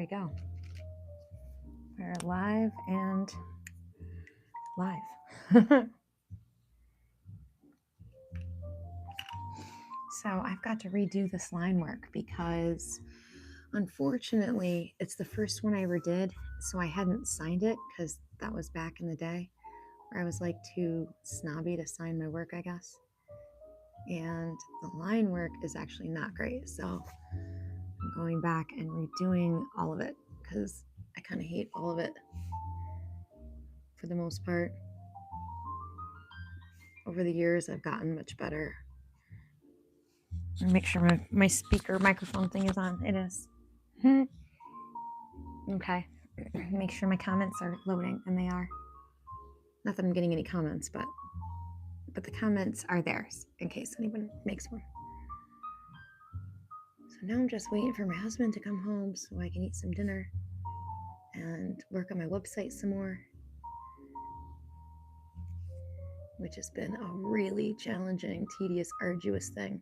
we go. We're live and live. So I've got to redo this line work because unfortunately it's the first one I ever did. So I hadn't signed it because that was back in the day where I was like too snobby to sign my work, I guess. And the line work is actually not great. So I'm going back and redoing all of it because I kind of hate all of it for the most part. Over the years, I've gotten much better. Make sure my speaker microphone thing is on. It is. Okay. Make sure my comments are loading, and they are. Not that I'm getting any comments, but the comments are there in case anyone makes one. So now I'm just waiting for my husband to come home so I can eat some dinner and work on my website some more, which has been a really challenging, tedious, arduous thing.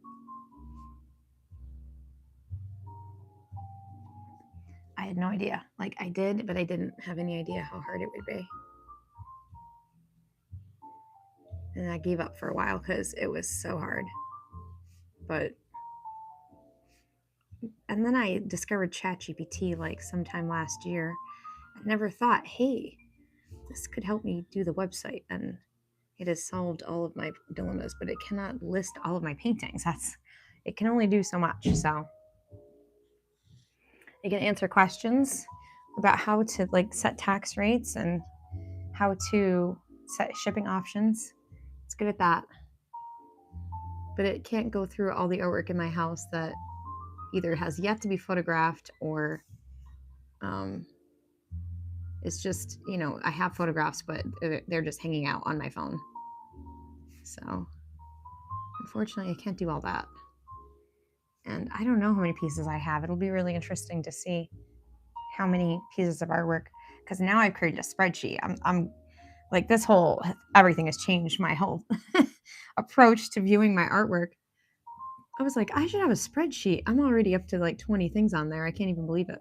I had no idea. Like I did, but I didn't have any idea how hard it would be. And I gave up for a while because it was so hard. And then I discovered ChatGPT like sometime last year. I never thought, hey, this could help me do the website. And it has solved all of my dilemmas, but it cannot list all of my paintings. It can only do so much. So it can answer questions about how to like set tax rates and how to set shipping options. It's good at that. But it can't go through all the artwork in my house that either has yet to be photographed or it's just, I have photographs, but they're just hanging out on my phone. So unfortunately, I can't do all that. And I don't know how many pieces I have. It'll be really interesting to see how many pieces of artwork, because now I've created a spreadsheet. I'm like, everything has changed my whole approach to viewing my artwork. I was like, I should have a spreadsheet. I'm already up to like 20 things on there. I can't even believe it.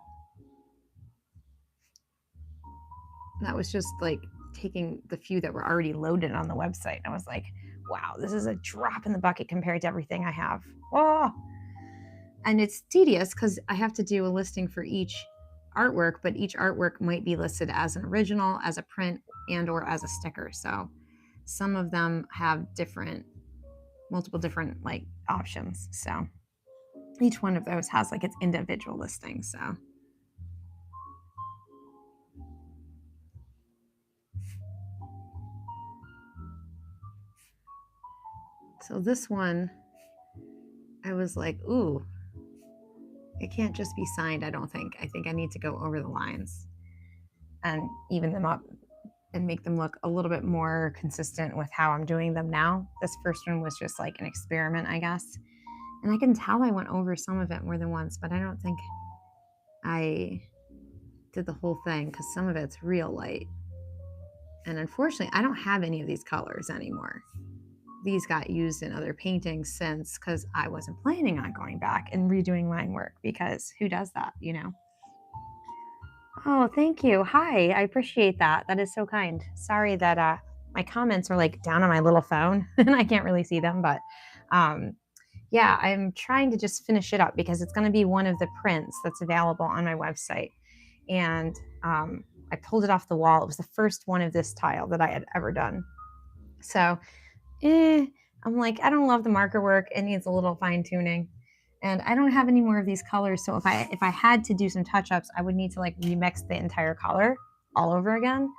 That was just like taking the few that were already loaded on the website. I was like, wow, this is a drop in the bucket compared to everything I have. Oh, and it's tedious because I have to do a listing for each artwork, but each artwork might be listed as an original, as a print, and or as a sticker. So some of them have multiple different like options. So each one of those has like its individual listing. So this one, I was like, ooh, it can't just be signed, I don't think. I think I need to go over the lines and even them up and make them look a little bit more consistent with how I'm doing them now. This first one was just like an experiment, I guess. And I can tell I went over some of it more than once, but I don't think I did the whole thing because some of it's real light. And unfortunately, I don't have any of these colors anymore. These got used in other paintings since, because I wasn't planning on going back and redoing line work, because who does that, Oh, thank you. Hi, I appreciate that. That is so kind. Sorry that my comments are like down on my little phone and I can't really see them, but yeah, I'm trying to just finish it up because it's going to be one of the prints that's available on my website. And I pulled it off the wall. It was the first one of this tile that I had ever done. So I'm like, I don't love the marker work. It needs a little fine tuning. And I don't have any more of these colors. So if I had to do some touch-ups, I would need to like remix the entire color all over again.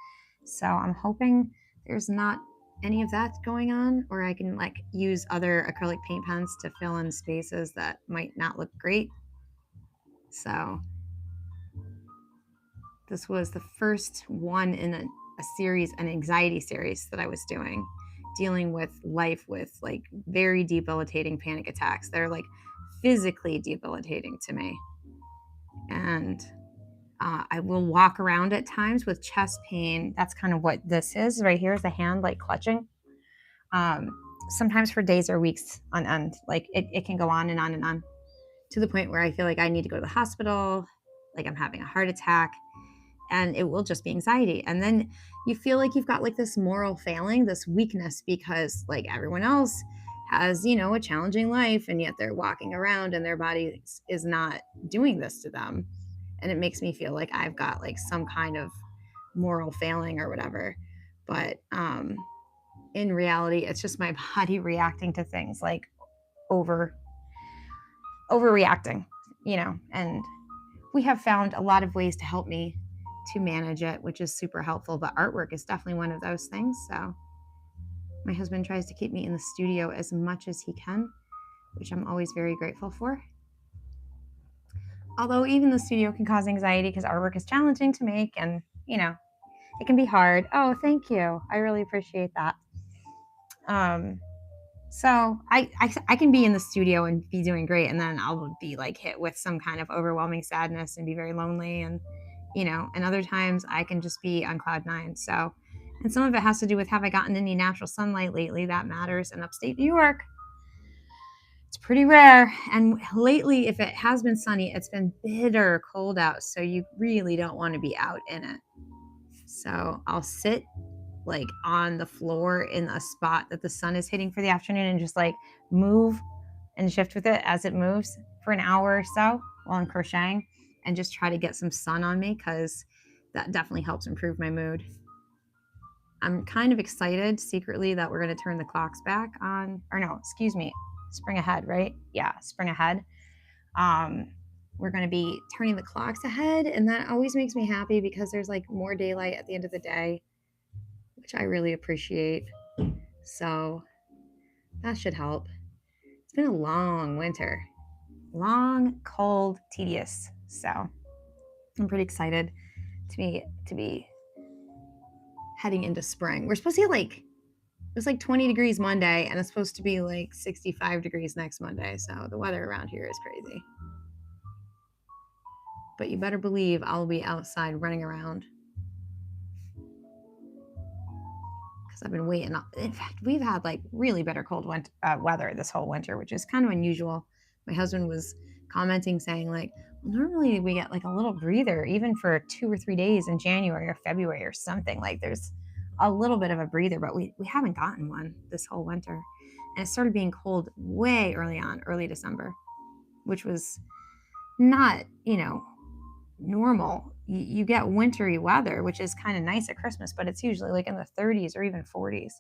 So I'm hoping there's not any of that going on, or I can like use other acrylic paint pens to fill in spaces that might not look great. So this was the first one in a series, an anxiety series that I was doing, dealing with life with like very debilitating panic attacks. They're like physically debilitating to me. And I will walk around at times with chest pain. That's kind of what this is right here, is the hand like clutching. Sometimes for days or weeks on end. Like it can go on and on and on to the point where I feel like I need to go to the hospital. like I'm having a heart attack, and it will just be anxiety. And then you feel like you've got like this moral failing, this weakness, because like everyone else has, a challenging life, and yet they're walking around and their body is not doing this to them. And it makes me feel like I've got like some kind of moral failing or whatever. But in reality, it's just my body reacting to things, like overreacting, and we have found a lot of ways to help me to manage it, which is super helpful. But artwork is definitely one of those things. So my husband tries to keep me in the studio as much as he can, which I'm always very grateful for. Although even the studio can cause anxiety because artwork is challenging to make, and it can be hard. Oh, thank you. I really appreciate that. So I can be in the studio and be doing great, and then I'll be like hit with some kind of overwhelming sadness and be very lonely, and and other times I can just be on cloud nine. So, and some of it has to do with, have I gotten any natural sunlight lately? That matters. In upstate New York, it's pretty rare. And lately, if it has been sunny, it's been bitter cold out. So you really don't want to be out in it. So I'll sit like on the floor in a spot that the sun is hitting for the afternoon, and just like move and shift with it as it moves for an hour or so while I'm crocheting, and just try to get some sun on me, because that definitely helps improve my mood. I'm kind of excited secretly that we're going to turn the clocks back on, or no, excuse me, spring ahead, right? Yeah, spring ahead. We're going to be turning the clocks ahead, and that always makes me happy because there's like more daylight at the end of the day, which I really appreciate. So that should help. It's been a long winter, long, cold, tedious. So I'm pretty excited to be heading into spring. We're supposed to get like, it was like 20 degrees Monday, and it's supposed to be like 65 degrees next Monday. So the weather around here is crazy. But you better believe I'll be outside running around, because I've been waiting. In fact, we've had like really bitter cold weather this whole winter, which is kind of unusual. My husband was commenting saying like, well, normally we get like a little breather even for 2 or 3 days in January or February or something. Like there's a little bit of a breather, but we haven't gotten one this whole winter. And it started being cold way early on, early December, which was not, normal. You get wintry weather, which is kind of nice at Christmas, but it's usually like in the 30s or even 40s.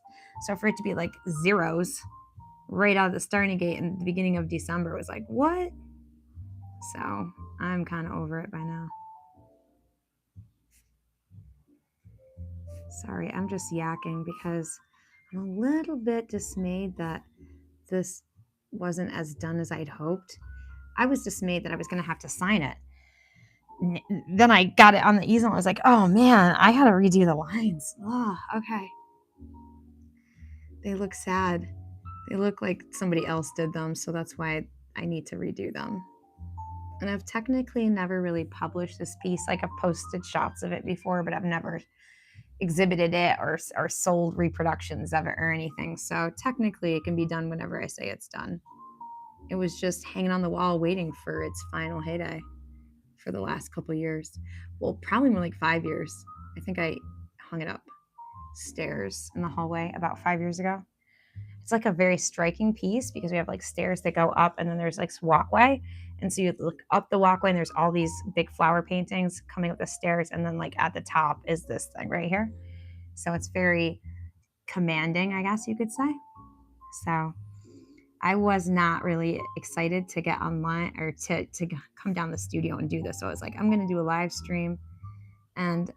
So for it to be like zeros right out of the starting gate in the beginning of December was like, what? So I'm kind of over it by now. Sorry, I'm just yakking because I'm a little bit dismayed that this wasn't as done as I'd hoped. I was dismayed that I was going to have to sign it. Then I got it on the easel and I was like, oh man, I got to redo the lines. Oh, okay. They look sad. They look like somebody else did them, so that's why I need to redo them. And I've technically never really published this piece. Like I've posted shots of it before, but I've never exhibited it or sold reproductions of it or anything. So technically it can be done whenever I say it's done. It was just hanging on the wall waiting for its final heyday for the last couple years. Well, probably more like 5 years. I think I hung it up stairs in the hallway about 5 years ago. It's like a very striking piece because we have like stairs that go up, and then there's like this walkway. And so you look up the walkway and there's all these big flower paintings coming up the stairs. And then like at the top is this thing right here. So it's very commanding, I guess you could say. So I was not really excited to get online or to come down the studio and do this. So I was like, I'm going to do a live stream, and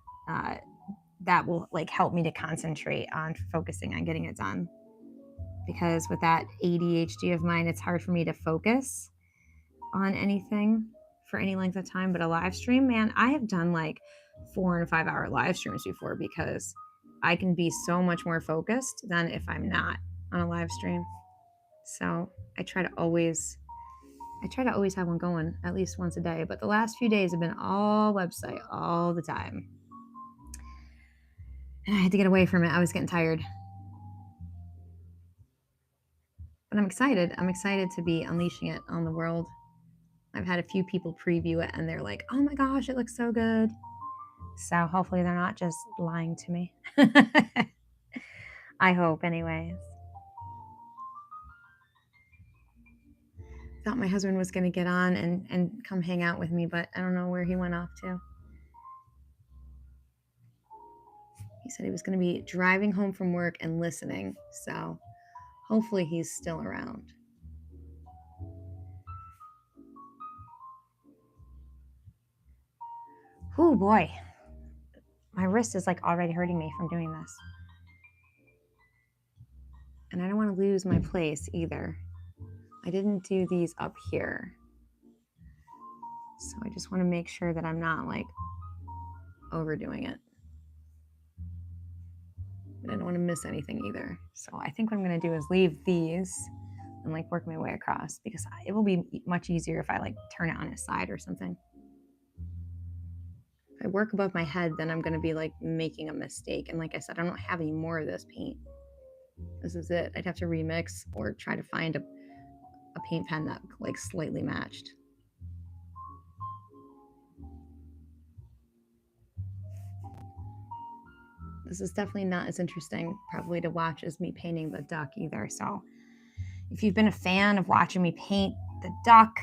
that will like help me to concentrate on focusing on getting it done. Because with that ADHD of mine, it's hard for me to focus on anything for any length of time. But a live stream, man, I have done like 4 and 5 hour live streams before, because I can be so much more focused than if I'm not on a live stream. So I try to always have one going at least once a day. But the last few days have been all website all the time. And I had to get away from it. I was getting tired. But I'm excited. I'm excited to be unleashing it on the world. I've had a few people preview it and they're like, oh my gosh, it looks so good. So hopefully they're not just lying to me. I hope anyways. Thought my husband was going to get on and come hang out with me, but I don't know where he went off to. He said he was going to be driving home from work and listening, so hopefully he's still around. Oh boy, my wrist is like already hurting me from doing this. And I don't want to lose my place either. I didn't do these up here. So I just want to make sure that I'm not like overdoing it. But I don't want to miss anything either. So I think what I'm going to do is leave these and like work my way across, because it will be much easier if I like turn it on its side or something. If I work above my head, then I'm going to be like making a mistake. And like I said, I don't have any more of this paint. This is it. I'd have to remix or try to find a paint pen that like slightly matched. This is definitely not as interesting probably to watch as me painting the duck either. So if you've been a fan of watching me paint the duck,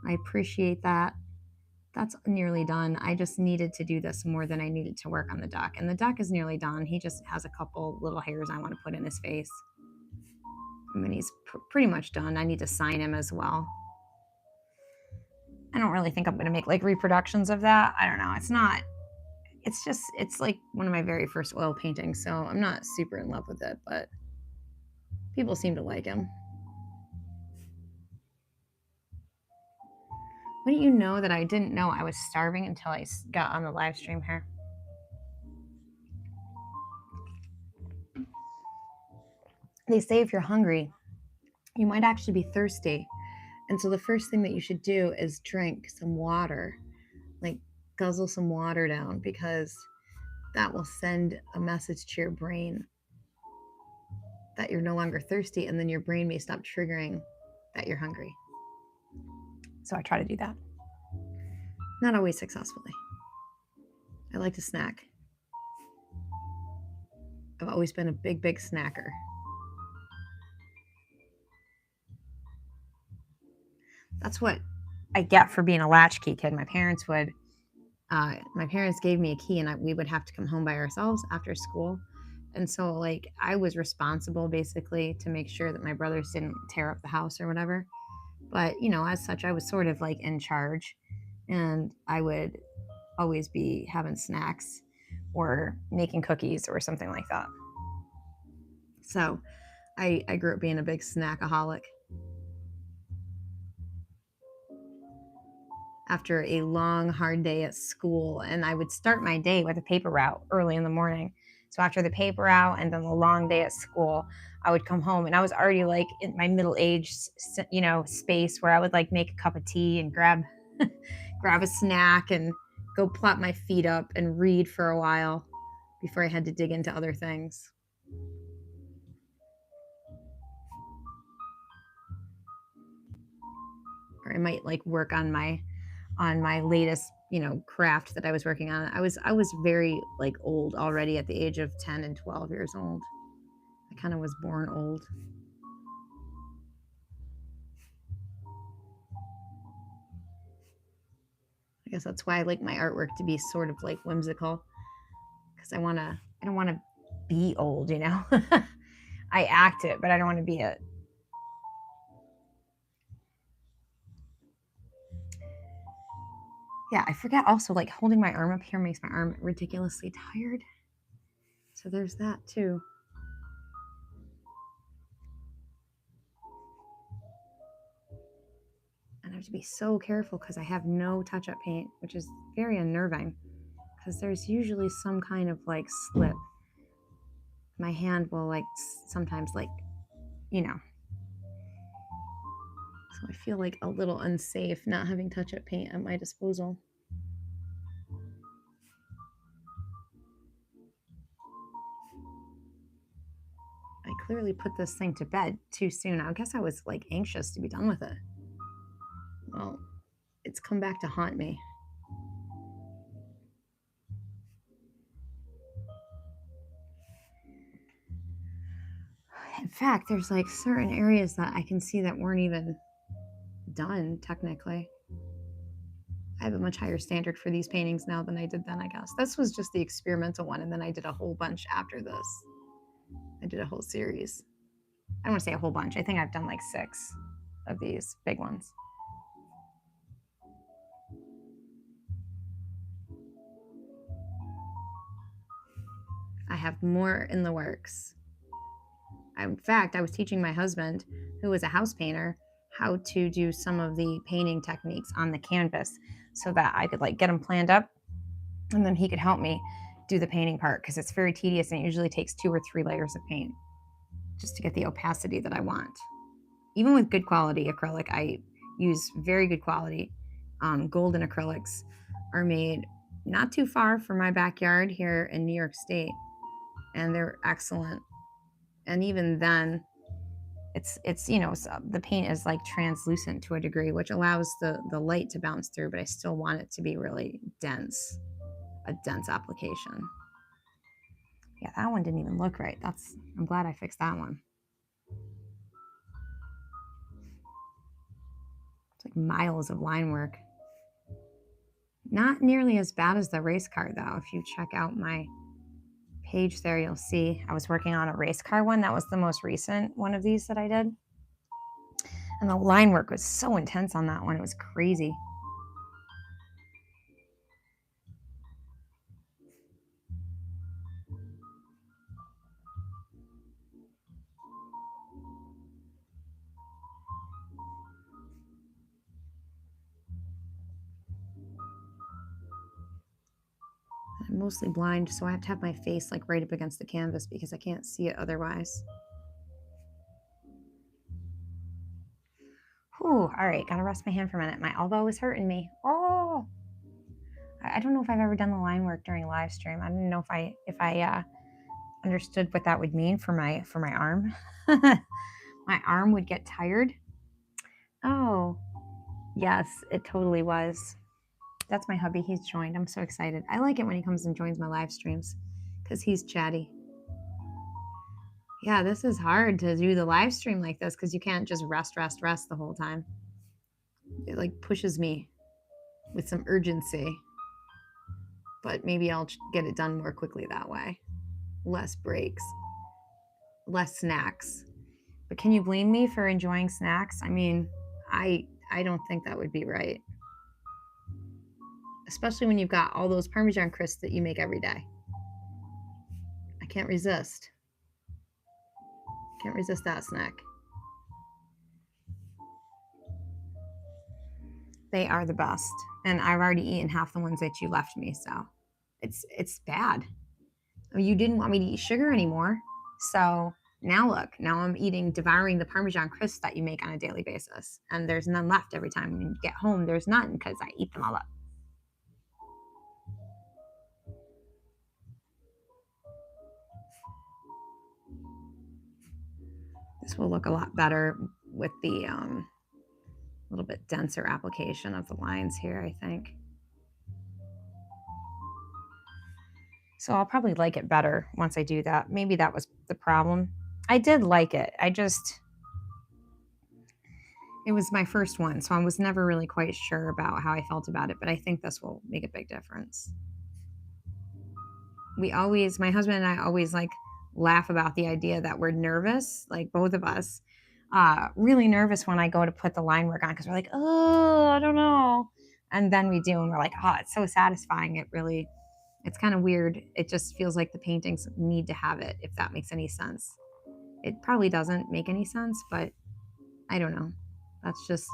I appreciate that. That's nearly done. I just needed to do this more than I needed to work on the duck. And the duck is nearly done. He just has a couple little hairs I want to put in his face. And then he's pretty much done. I need to sign him as well. I don't really think I'm going to make like reproductions of that. I don't know. It's not. It's like one of my very first oil paintings, so I'm not super in love with it, but people seem to like him. Wouldn't you know that I didn't know I was starving until I got on the live stream here? They say if you're hungry, you might actually be thirsty. And so the first thing that you should do is drink some water, like guzzle some water down, because that will send a message to your brain that you're no longer thirsty, and then your brain may stop triggering that you're hungry. So I try to do that. Not always successfully. I like to snack. I've always been a big snacker. That's what I get for being a latchkey kid. My parents gave me a key, and we would have to come home by ourselves after school. And so like I was responsible basically to make sure that my brothers didn't tear up the house or whatever. But, you know, as such, I was sort of like in charge, and I would always be having snacks or making cookies or something like that. So I grew up being a big snackaholic. After a long, hard day at school, and I would start my day with a paper route early in the morning. So after the paper route and then the long day at school, I would come home, and I was already like in my middle-aged, you know, space where I would like make a cup of tea and grab a snack and go plop my feet up and read for a while before I had to dig into other things. Or I might like work on my latest, you know, craft that I was working on. I was very like old already at the age of 10 and 12 years old. I kind of was born old. I guess that's why I like my artwork to be sort of like whimsical, because I don't want to be old, you know. I act it, but I don't want to be it. Yeah, I forget also, like holding my arm up here makes my arm ridiculously tired. So there's that too. And I have to be so careful because I have no touch-up paint, which is very unnerving because there's usually some kind of like slip. My hand will like sometimes like, you know. So I feel like a little unsafe not having touch-up paint at my disposal. I clearly put this thing to bed too soon. I guess I was like anxious to be done with it. Well, it's come back to haunt me. In fact, there's like certain areas that I can see that weren't even done technically. I have a much higher standard for these paintings now than I did then, I guess. This was just the experimental one, and then I did a whole bunch after this. I did a whole series. I don't want to say a whole bunch. I think I've done like 6 of these big ones. I have more in the works. In fact, I was teaching my husband, who was a house painter, how to do some of the painting techniques on the canvas so that I could like get them planned up, and then he could help me do the painting part, because it's very tedious and it usually takes 2 or 3 layers of paint just to get the opacity that I want. Even with good quality acrylic, I use very good quality. Golden acrylics are made not too far from my backyard here in New York State, and they're excellent. And even then, it's you know, the paint is like translucent to a degree, which allows the light to bounce through, but I still want it to be really dense, a dense application. Yeah, that one didn't even look right. I'm glad I fixed that one. It's like miles of line work. Not nearly as bad as the race car, though. If you check out my page there, you'll see I was working on a race car one. That was the most recent one of these that I did. And the line work was so intense on that one. It was crazy. I'm mostly blind, so I have to have my face like right up against the canvas because I can't see it otherwise. Whew, all right, gotta rest my hand for a minute. My elbow is hurting me. Oh, I don't know if I've ever done the line work during a live stream. I didn't know if I understood what that would mean for my arm. My arm would get tired. Oh, yes, it totally was. That's my hubby. He's joined. I'm so excited. I like it when he comes and joins my live streams because he's chatty. Yeah, this is hard to do the live stream like this because you can't just rest the whole time. It like pushes me with some urgency, but maybe I'll get it done more quickly that way. Less breaks, less snacks. But can you blame me for enjoying snacks? I mean, I don't think that would be right. Especially when you've got all those Parmesan crisps that you make every day. I can't resist. Can't resist that snack. They are the best. And I've already eaten half the ones that you left me, so it's bad. I mean, you didn't want me to eat sugar anymore. So now look, now I'm devouring the Parmesan crisps that you make on a daily basis. And there's none left every time when you get home. There's none because I eat them all up. This will look a lot better with the little bit denser application of the lines here, I think. So I'll probably like it better once I do that. Maybe that was the problem. I did like it. It was my first one, so I was never really quite sure about how I felt about it, but I think this will make a big difference. My husband and I always like laugh about the idea that we're nervous, like both of us, really nervous when I go to put the line work on because we're like, oh, I don't know. And then we do, and we're like, oh, it's so satisfying. It's kind of weird. It just feels like the paintings need to have it, if that makes any sense. It probably doesn't make any sense, but I don't know. That's just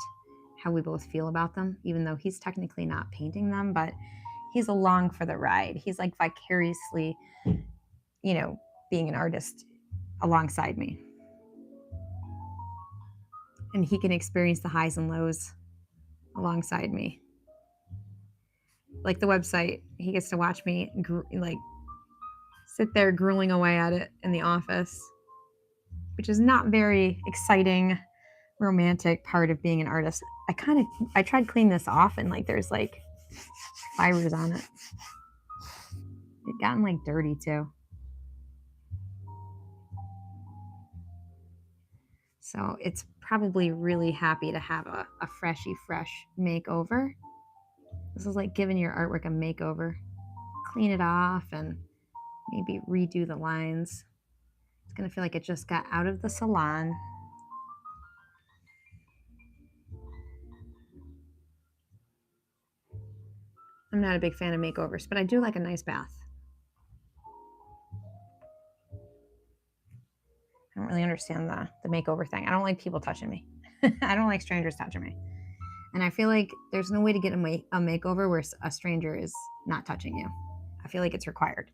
how we both feel about them, even though he's technically not painting them, but he's along for the ride. He's like vicariously, being an artist alongside me. And he can experience the highs and lows alongside me. Like the website, he gets to watch me sit there grueling away at it in the office, which is not very exciting, romantic part of being an artist. I tried cleaning this off and like there's like fibers on it. It gotten like dirty too. So it's probably really happy to have a freshy fresh makeover. This is like giving your artwork a makeover. Clean it off and maybe redo the lines. It's gonna feel like it just got out of the salon. I'm not a big fan of makeovers, but I do like a nice bath. I don't really understand the makeover thing. I don't like people touching me. I don't like strangers touching me. And I feel like there's no way to get a makeover where a stranger is not touching you. I feel like it's required.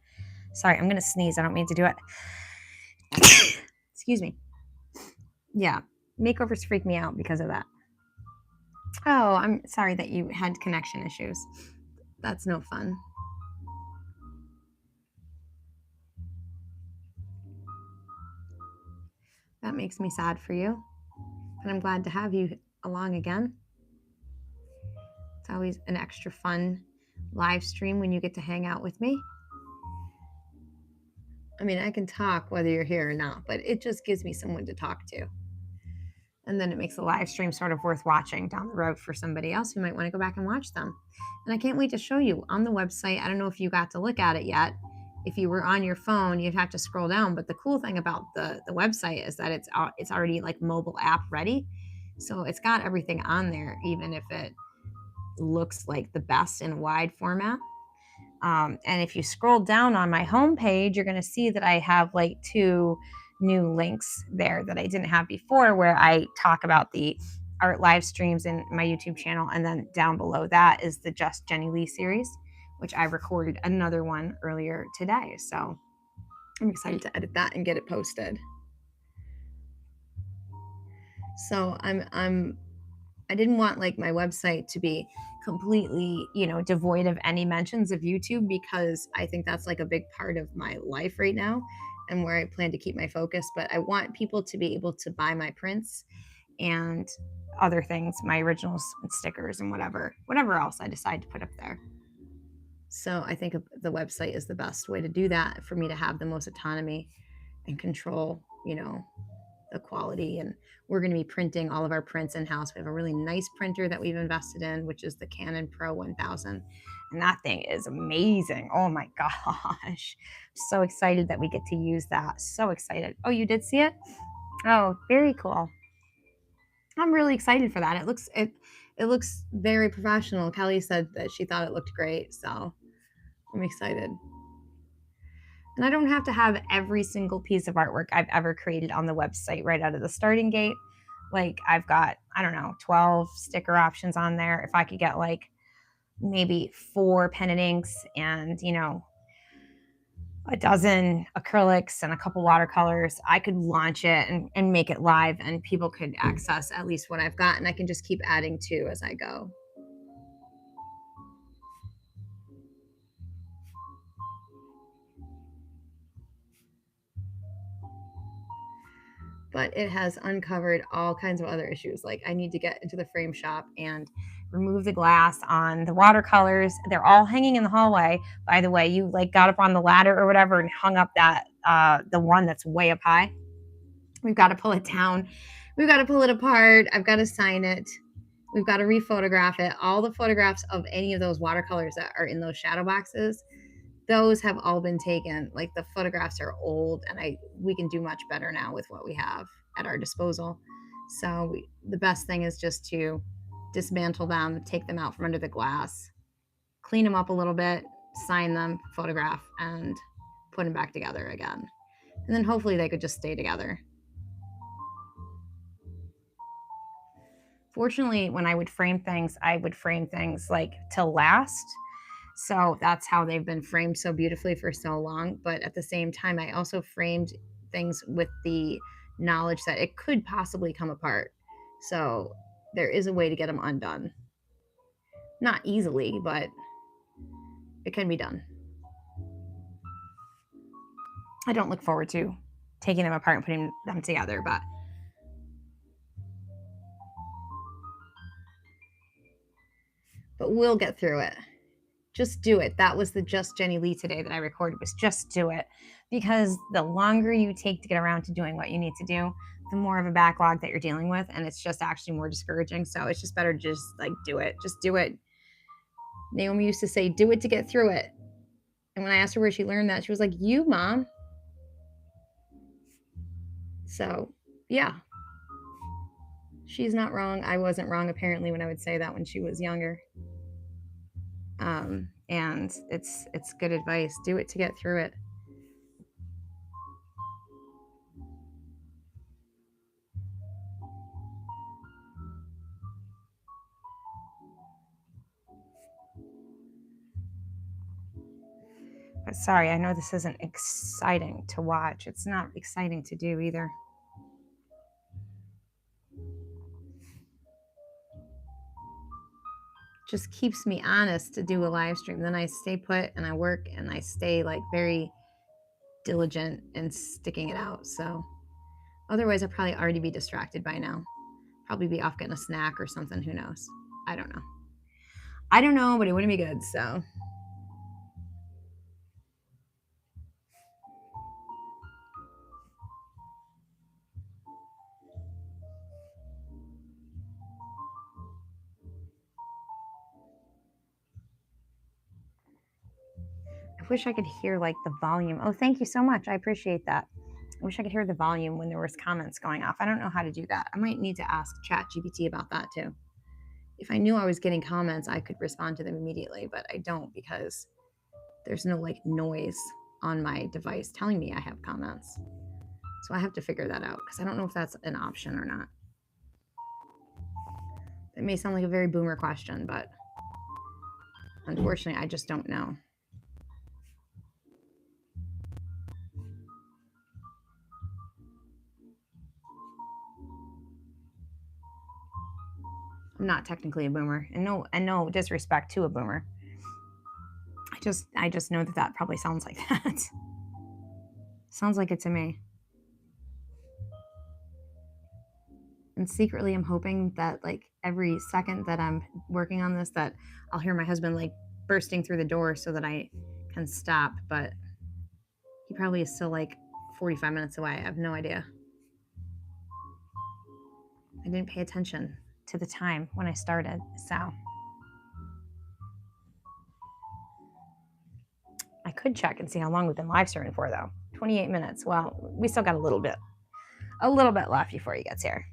Sorry, I'm going to sneeze. I don't mean to do it. Excuse me. Yeah, makeovers freak me out because of that. Oh, I'm sorry that you had connection issues. That's no fun. That makes me sad for you. But I'm glad to have you along again. It's always an extra fun live stream when you get to hang out with me. I mean, I can talk whether you're here or not, but it just gives me someone to talk to. And then it makes the live stream sort of worth watching down the road for somebody else who might want to go back and watch them. And I can't wait to show you on the website. I don't know if you got to look at it yet. If you were on your phone, you'd have to scroll down. But the cool thing about the website is that it's already like mobile app ready. So it's got everything on there, even if it looks like the best in wide format. And if you scroll down on my homepage, you're going to see that I have like 2 new links there that I didn't have before, where I talk about the art live streams in my YouTube channel. And then down below that is the Just Jenny Lee series, which I recorded another one earlier today. So I'm excited to edit that and get it posted. So I didn't want like my website to be completely, devoid of any mentions of YouTube, because I think that's like a big part of my life right now and where I plan to keep my focus. But I want people to be able to buy my prints and other things, my originals and stickers and whatever else I decide to put up there. So I think the website is the best way to do that, for me to have the most autonomy and control, the quality. And we're going to be printing all of our prints in-house. We have a really nice printer that we've invested in, which is the Canon Pro 1000. And that thing is amazing. Oh my gosh. So excited that we get to use that. So excited. Oh, you did see it? Oh, very cool. I'm really excited for that. It looks very professional. Kelly said that she thought it looked great. So I'm excited. And I don't have to have every single piece of artwork I've ever created on the website right out of the starting gate. Like I've got, 12 sticker options on there. If I could get like maybe 4 pen and inks and, a dozen acrylics and a couple watercolors, I could launch it and make it live, and people could access at least what I've got, and I can just keep adding to as I go. But it has uncovered all kinds of other issues. Like I need to get into the frame shop and remove the glass on the watercolors. They're all hanging in the hallway. By the way, you like got up on the ladder or whatever and hung up that the one that's way up high. We've got to pull it down. We've got to pull it apart. I've got to sign it. We've got to rephotograph it. All the photographs of any of those watercolors that are in those shadow boxes, those have all been taken. Like the photographs are old, and we can do much better now with what we have at our disposal. So the best thing is just to dismantle them, take them out from under the glass, clean them up a little bit, sign them, photograph, and put them back together again. And then hopefully they could just stay together. Fortunately, when I would frame things like to last. So that's how they've been framed so beautifully for so long. But at the same time, I also framed things with the knowledge that it could possibly come apart. So there is a way to get them undone. Not easily, but it can be done. I don't look forward to taking them apart and putting them together, but but we'll get through it. Just do it. That was the Just Jenny Lee today that I recorded, was just do it. Because the longer you take to get around to doing what you need to do, the more of a backlog that you're dealing with, and it's just actually more discouraging. So it's just better to just like do it. Just do it. Naomi used to say, do it to get through it. And when I asked her where she learned that, she was like, you, Mom. So, yeah. She's not wrong. I wasn't wrong, apparently, when I would say that when she was younger. And it's good advice. Do it to get through it. But sorry, I know this isn't exciting to watch. It's not exciting to do either. Just keeps me honest to do a live stream. Then I stay put and I work and I stay like very diligent and sticking it out. So otherwise I'd probably already be distracted by now. Probably be off getting a snack or something. Who knows? I don't know. I don't know, but it wouldn't be good. So I wish I could hear like the volume. Oh, thank you so much. I appreciate that. I wish I could hear the volume when there was comments going off. I don't know how to do that. I might need to ask ChatGPT about that too. If I knew I was getting comments, I could respond to them immediately, but I don't because there's no like noise on my device telling me I have comments. So I have to figure that out because I don't know if that's an option or not. It may sound like a very boomer question, but unfortunately, I just don't know. I'm not technically a boomer, and no disrespect to a boomer. I just know that probably sounds like that. Sounds like it to me. And secretly, I'm hoping that like every second that I'm working on this, that I'll hear my husband like bursting through the door so that I can stop. But he probably is still like 45 minutes away. I have no idea. I didn't pay attention to the time when I started, so I could check and see how long we've been live streaming for, though. 28 minutes. Well, we still got a little bit left before he gets here.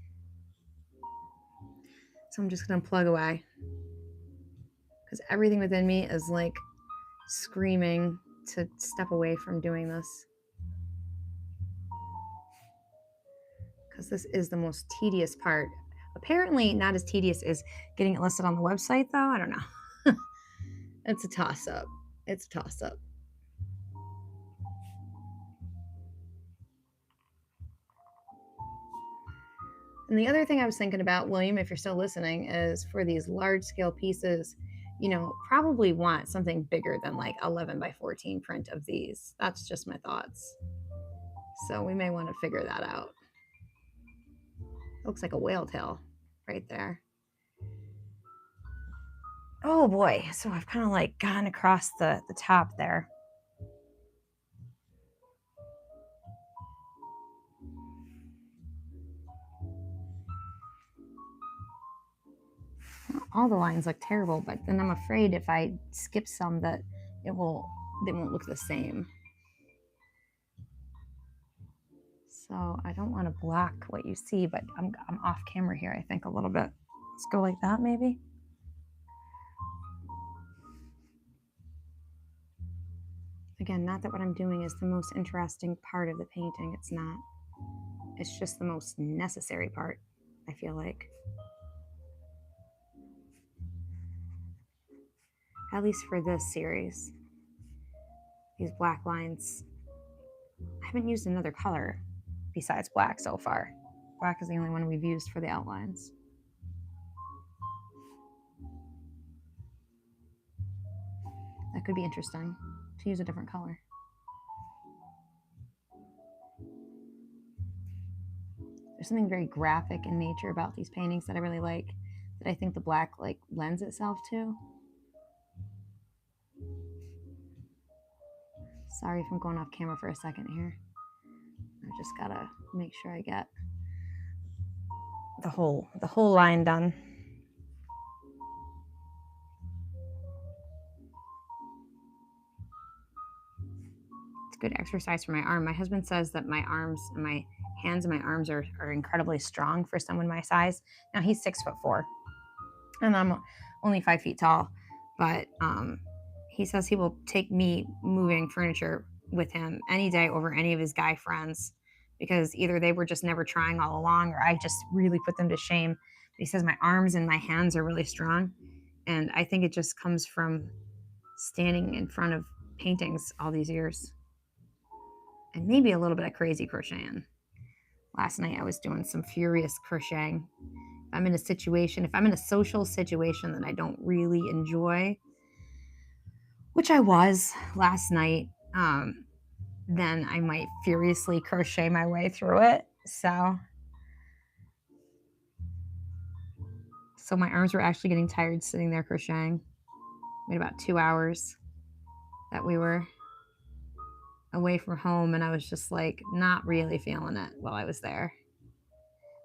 So I'm just gonna plug away because everything within me is like screaming to step away from doing this, because this is the most tedious part. Apparently not as tedious as getting it listed on the website, though. I don't know. It's a toss-up. It's a toss-up. And the other thing I was thinking about, William, if you're still listening, is for these large-scale pieces, you know, probably want something bigger than like 11 by 14 print of these. That's just my thoughts. So we may want to figure that out. It looks like a whale tail right there. Oh boy, so I've kind of like gone across the top there. All the lines look terrible, but then I'm afraid if I skip some that they won't look the same. So I don't want to block what you see, but I'm off camera here, I think, a little bit. Let's go like that, maybe. Again, not that what I'm doing is the most interesting part of the painting. It's not. It's just the most necessary part, I feel like. At least for this series. These black lines. I haven't used another color besides black so far. Black is the only one we've used for the outlines. That could be interesting to use a different color. There's something very graphic in nature about these paintings that I really like, that I think the black like lends itself to. Sorry if I'm going off camera for a second here. I just gotta make sure I get the whole line done. It's good exercise for my arm. My husband says that my arms and my hands and my arms are incredibly strong for someone my size. Now he's 6'4", and I'm only 5 feet tall, but he says he will take me moving furniture with him any day over any of his guy friends, because either they were just never trying all along, or I just really put them to shame. He says my arms and my hands are really strong, and I think it just comes from standing in front of paintings all these years, and maybe a little bit of crazy crocheting. Last night I was doing some furious crocheting. If I'm in a social situation that I don't really enjoy, which I was last night, then I might furiously crochet my way through it. So my arms were actually getting tired sitting there crocheting. We had about 2 hours that we were away from home, and I was just like not really feeling it while I was there.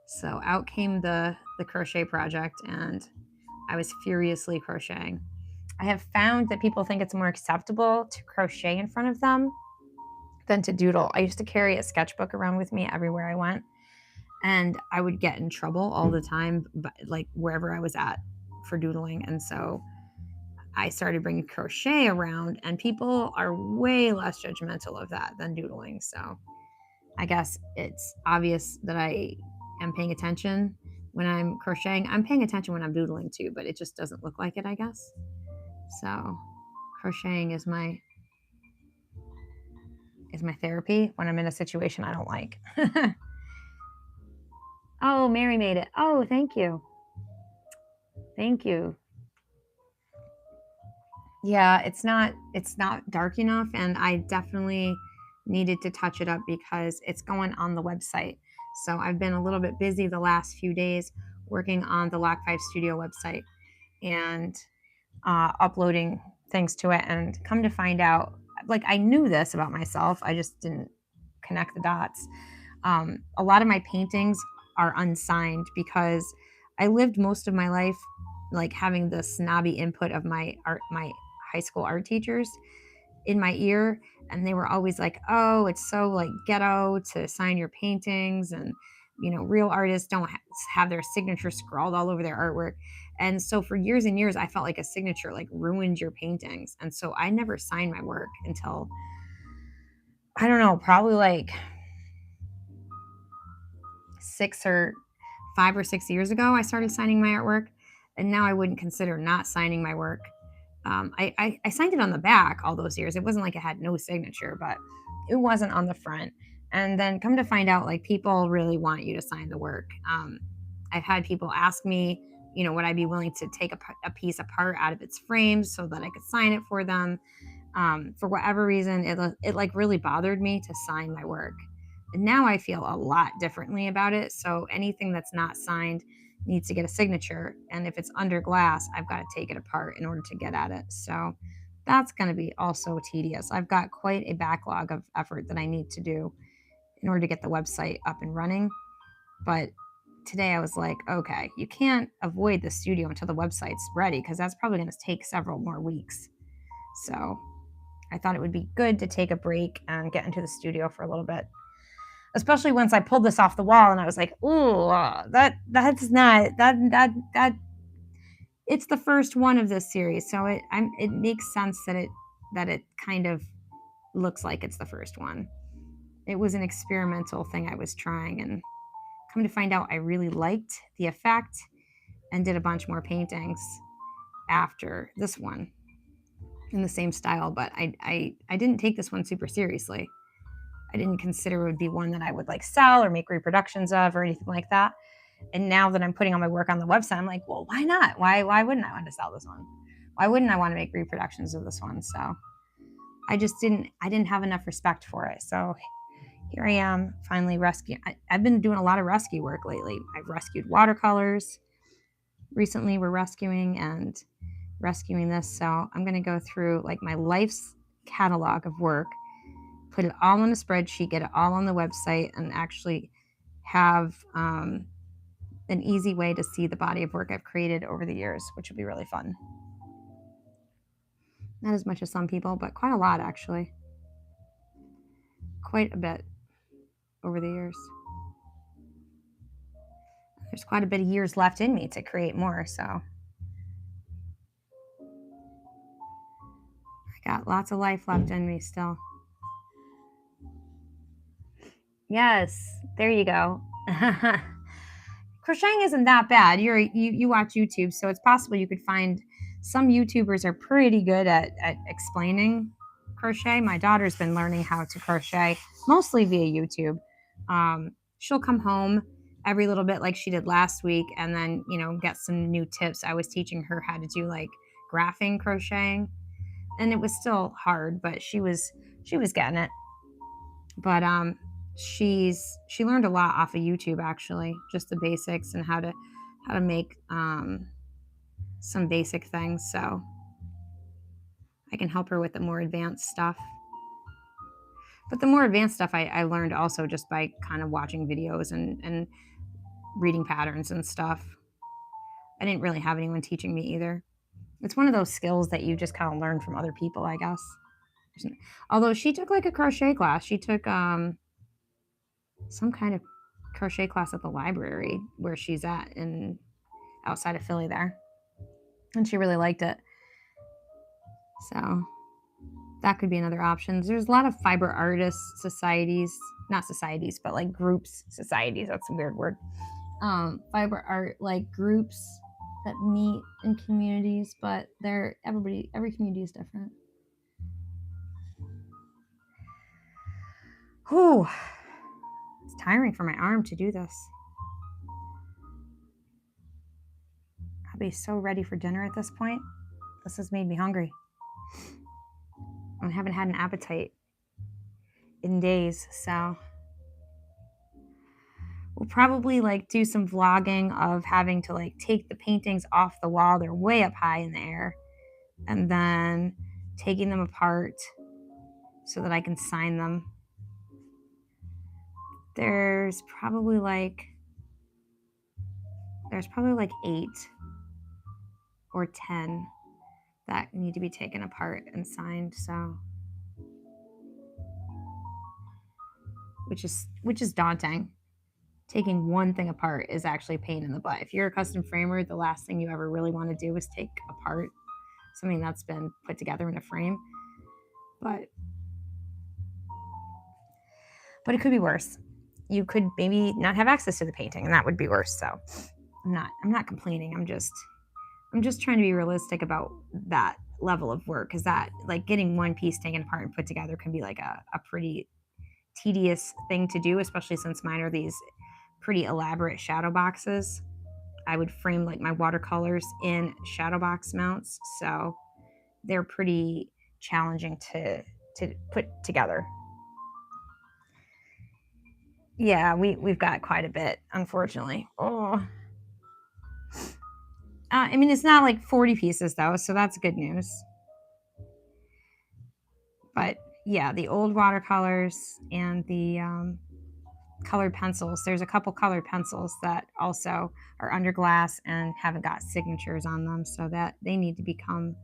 So out came the crochet project, and I was furiously crocheting. I have found that people think it's more acceptable to crochet in front of them than to doodle. I used to carry a sketchbook around with me everywhere I went, and I would get in trouble all the time, but like wherever I was at for doodling. And so I started bringing crochet around, and people are way less judgmental of that than doodling. So I guess it's obvious that I am paying attention when I'm crocheting. I'm paying attention when I'm doodling too, but it just doesn't look like it, I guess. So crocheting is my therapy when I'm in a situation I don't like. Oh, Mary made it. Oh, thank you. Thank you. Yeah, it's not dark enough, and I definitely needed to touch it up because it's going on the website. So I've been a little bit busy the last few days working on the Lock 5 Studio website and uploading things to it, and come to find out, like, I knew this about myself, I just didn't connect the dots. A lot of my paintings are unsigned because I lived most of my life like having the snobby input of my high school art teachers in my ear, and they were always like, "Oh, it's so like ghetto to sign your paintings, and real artists don't have their signature scrawled all over their artwork." And so for years and years, I felt like a signature like ruined your paintings, and so I never signed my work until, I don't know, probably like 5 or 6 years ago. I started signing my artwork, and now I wouldn't consider not signing my work. I signed it on the back all those years. It wasn't like it had no signature, but it wasn't on the front. And then come to find out, like, people really want you to sign the work. I've had people ask me, would I be willing to take a piece apart out of its frame so that I could sign it for them? For whatever reason, it like really bothered me to sign my work. And now I feel a lot differently about it. So anything that's not signed needs to get a signature. And if it's under glass, I've got to take it apart in order to get at it. So that's going to be also tedious. I've got quite a backlog of effort that I need to do in order to get the website up and running. But today I was like, okay, you can't avoid the studio until the website's ready, because that's probably going to take several more weeks. So I thought it would be good to take a break and get into the studio for a little bit, especially once I pulled this off the wall and I was like, "Ooh, that's not that." It's the first one of this series, so it makes sense that it kind of looks like it's the first one. It was an experimental thing I was trying, and come to find out, I really liked the effect and did a bunch more paintings after this one in the same style. But I didn't take this one super seriously. I didn't consider it would be one that I would like sell or make reproductions of or anything like that. And now that I'm putting all my work on the website, I'm like, well, why not? Why wouldn't I want to sell this one? Why wouldn't I want to make reproductions of this one? So I didn't have enough respect for it. So here I am finally rescuing. I've been doing a lot of rescue work lately. I've rescued watercolors. Recently we're rescuing this. So I'm going to go through like my life's catalog of work put it all in a spreadsheet, get it all on the website, and actually have an easy way to see the body of work I've created over the years, which would be really fun. Not as much as some people, but quite a lot, actually. Quite a bit over the years. There's quite a bit of years left in me to create more, so I got lots of life left in me still. Yes, there you go. Crocheting isn't that bad. You watch YouTube, so it's possible you could find some YouTubers are pretty good at explaining crochet. My daughter's been learning how to crochet mostly via YouTube. She'll come home every little bit like she did last week and then, get some new tips. I was teaching her how to do like graphing crocheting, and it was still hard, but she was getting it. But she learned a lot off of YouTube, actually, just the basics and how to make some basic things. So I can help her with the more advanced stuff. But the more advanced stuff I learned also just by kind of watching videos and reading patterns and stuff. I didn't really have anyone teaching me either. It's one of those skills that you just kind of learn from other people, I guess. Although she took like a crochet class. She took some kind of crochet class at the library where she's at outside of Philly there. And she really liked it. So that could be another option. There's a lot of fiber artist societies, not societies, but like groups, societies. That's a weird word. Fiber art like groups that meet in communities, but every community is different. Whew. It's tiring for my arm to do this. I'll be so ready for dinner at this point. This has made me hungry. I haven't had an appetite in days, so we'll probably like do some vlogging of having to like take the paintings off the wall. They're way up high in the air, and then taking them apart so that I can sign them. There's probably like 8 or 10 that need to be taken apart and signed. So, which is daunting. Taking one thing apart is actually a pain in the butt. If you're a custom framer, the last thing you ever really want to do is take apart something that's been put together in a frame. But it could be worse. You could maybe not have access to the painting, and that would be worse. So I'm not complaining. I'm just trying to be realistic about that level of work, because that, like, getting one piece taken apart and put together can be like a pretty tedious thing to do, especially since mine are these pretty elaborate shadow boxes. I would frame like my watercolors in shadow box mounts, so they're pretty challenging to put together. Yeah, we've got quite a bit, unfortunately. Oh, I mean, it's not like 40 pieces though, so that's good news. But yeah, the old watercolors and the colored pencils. There's a couple colored pencils that also are under glass and haven't got signatures on them, so that they need to become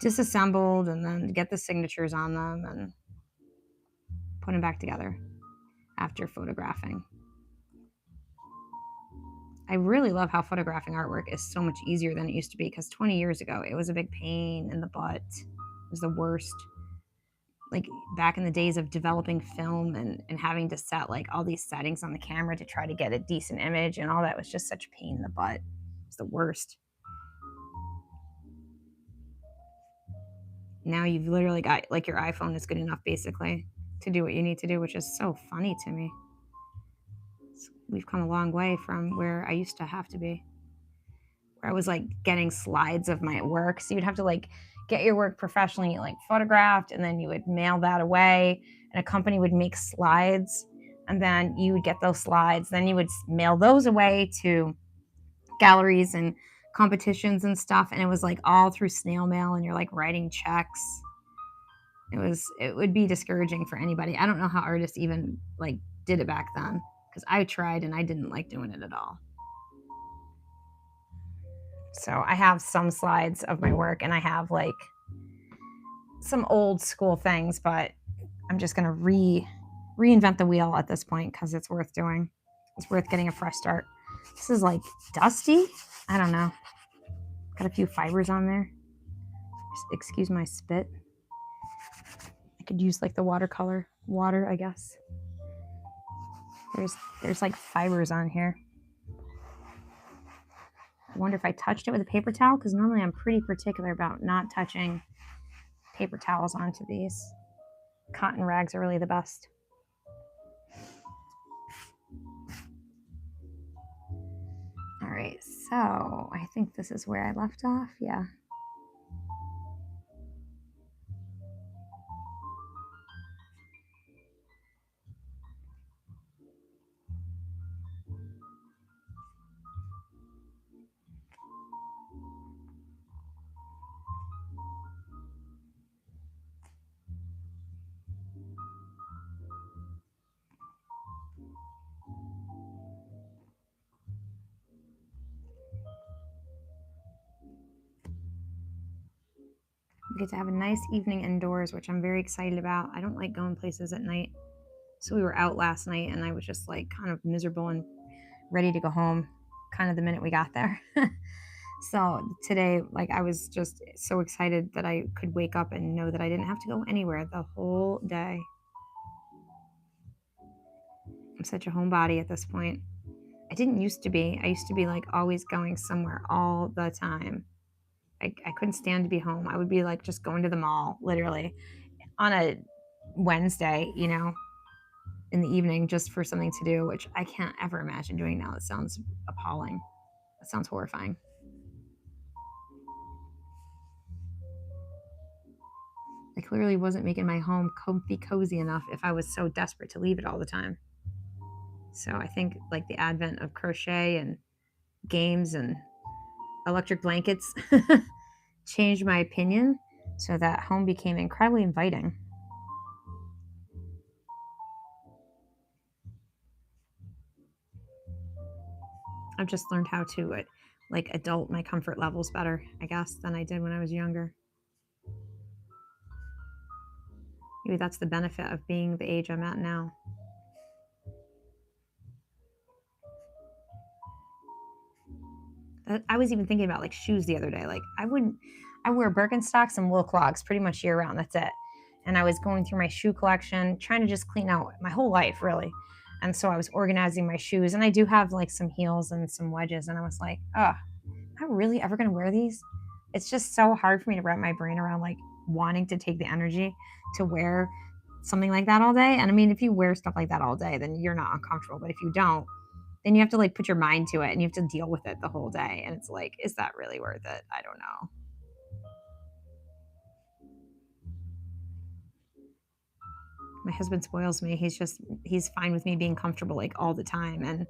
disassembled and then get the signatures on them and put them back together after photographing. I really love how photographing artwork is so much easier than it used to be, because 20 years ago it was a big pain in the butt. It was the worst. Like back in the days of developing film and having to set like all these settings on the camera to try to get a decent image and all that was just such a pain in the butt. It's the worst. Now you've literally got like your iPhone is good enough basically to do what you need to do, which is so funny to me. We've come a long way from where I used to have to be, where I was like getting slides of my work. So you'd have to like get your work professionally like photographed, and then you would mail that away, and a company would make slides, and then you would get those slides, then you would mail those away to galleries and competitions and stuff, and it was like all through snail mail, and you're like writing checks. It would be discouraging for anybody. I don't know how artists even like did it back then, because I tried and I didn't like doing it at all. So I have some slides of my work, and I have like some old school things, but I'm just gonna reinvent the wheel at this point because it's worth doing. It's worth getting a fresh start. This is like dusty. I don't know. Got a few fibers on there. Excuse my spit. I could use like the watercolor water, I guess. There's like fibers on here. I wonder if I touched it with a paper towel, because normally I'm pretty particular about not touching paper towels onto these. Cotton rags are really the best. All right, so I think this is where I left off. Yeah. We get to have a nice evening indoors, which I'm very excited about. I don't like going places at night. So we were out last night, and I was just like kind of miserable and ready to go home kind of the minute we got there. So today, like, I was just so excited that I could wake up and know that I didn't have to go anywhere the whole day. I'm such a homebody at this point. I didn't used to be. I used to be like always going somewhere all the time. I couldn't stand to be home. I would be like just going to the mall, literally, on a Wednesday, in the evening just for something to do, which I can't ever imagine doing now. It sounds appalling. It sounds horrifying. I clearly wasn't making my home comfy cozy enough if I was so desperate to leave it all the time. So I think like the advent of crochet and games and electric blankets changed my opinion, so that home became incredibly inviting. I've just learned how to like adult my comfort levels better, I guess, than I did when I was younger. Maybe that's the benefit of being the age I'm at now. I was even thinking about like shoes the other day. Like I wear Birkenstocks and wool clogs pretty much year round. That's it. And I was going through my shoe collection, trying to just clean out my whole life, really. And so I was organizing my shoes, and I do have like some heels and some wedges. And I was like, oh, am I really ever going to wear these? It's just so hard for me to wrap my brain around like wanting to take the energy to wear something like that all day. And I mean, if you wear stuff like that all day, then you're not uncomfortable. But if you don't, then you have to like put your mind to it, and you have to deal with it the whole day. And it's like, is that really worth it? I don't know. My husband spoils me. He's fine with me being comfortable like all the time. And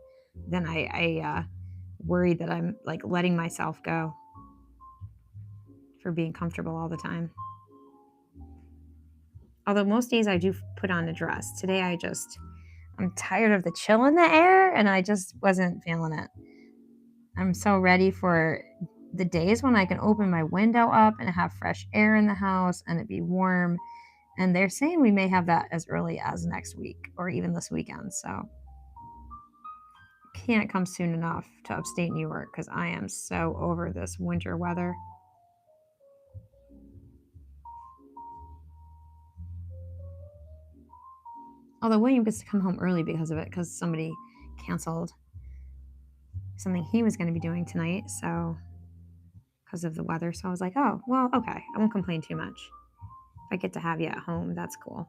then I worry that I'm like letting myself go for being comfortable all the time. Although most days I do put on a dress. Today I'm tired of the chill in the air, and I just wasn't feeling it. I'm so ready for the days when I can open my window up and have fresh air in the house and it be warm. And they're saying we may have that as early as next week or even this weekend. So can't come soon enough to upstate New York, because I am so over this winter weather. Although William gets to come home early because of it, because somebody canceled something he was going to be doing tonight. So because of the weather. So I was like, oh, well, okay. I won't complain too much. If I get to have you at home, that's cool.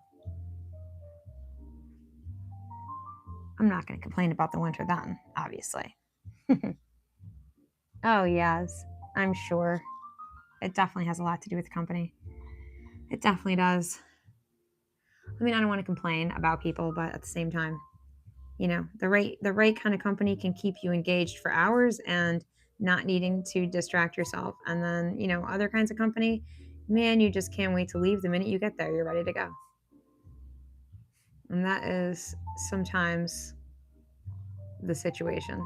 I'm not going to complain about the winter then, obviously. Oh, yes, I'm sure. It definitely has a lot to do with company. It definitely does. I mean, I don't want to complain about people, but at the same time, the right kind of company can keep you engaged for hours and not needing to distract yourself. And then, other kinds of company man, you just can't wait to leave. The minute you get there, you're ready to go. And that is sometimes the situation.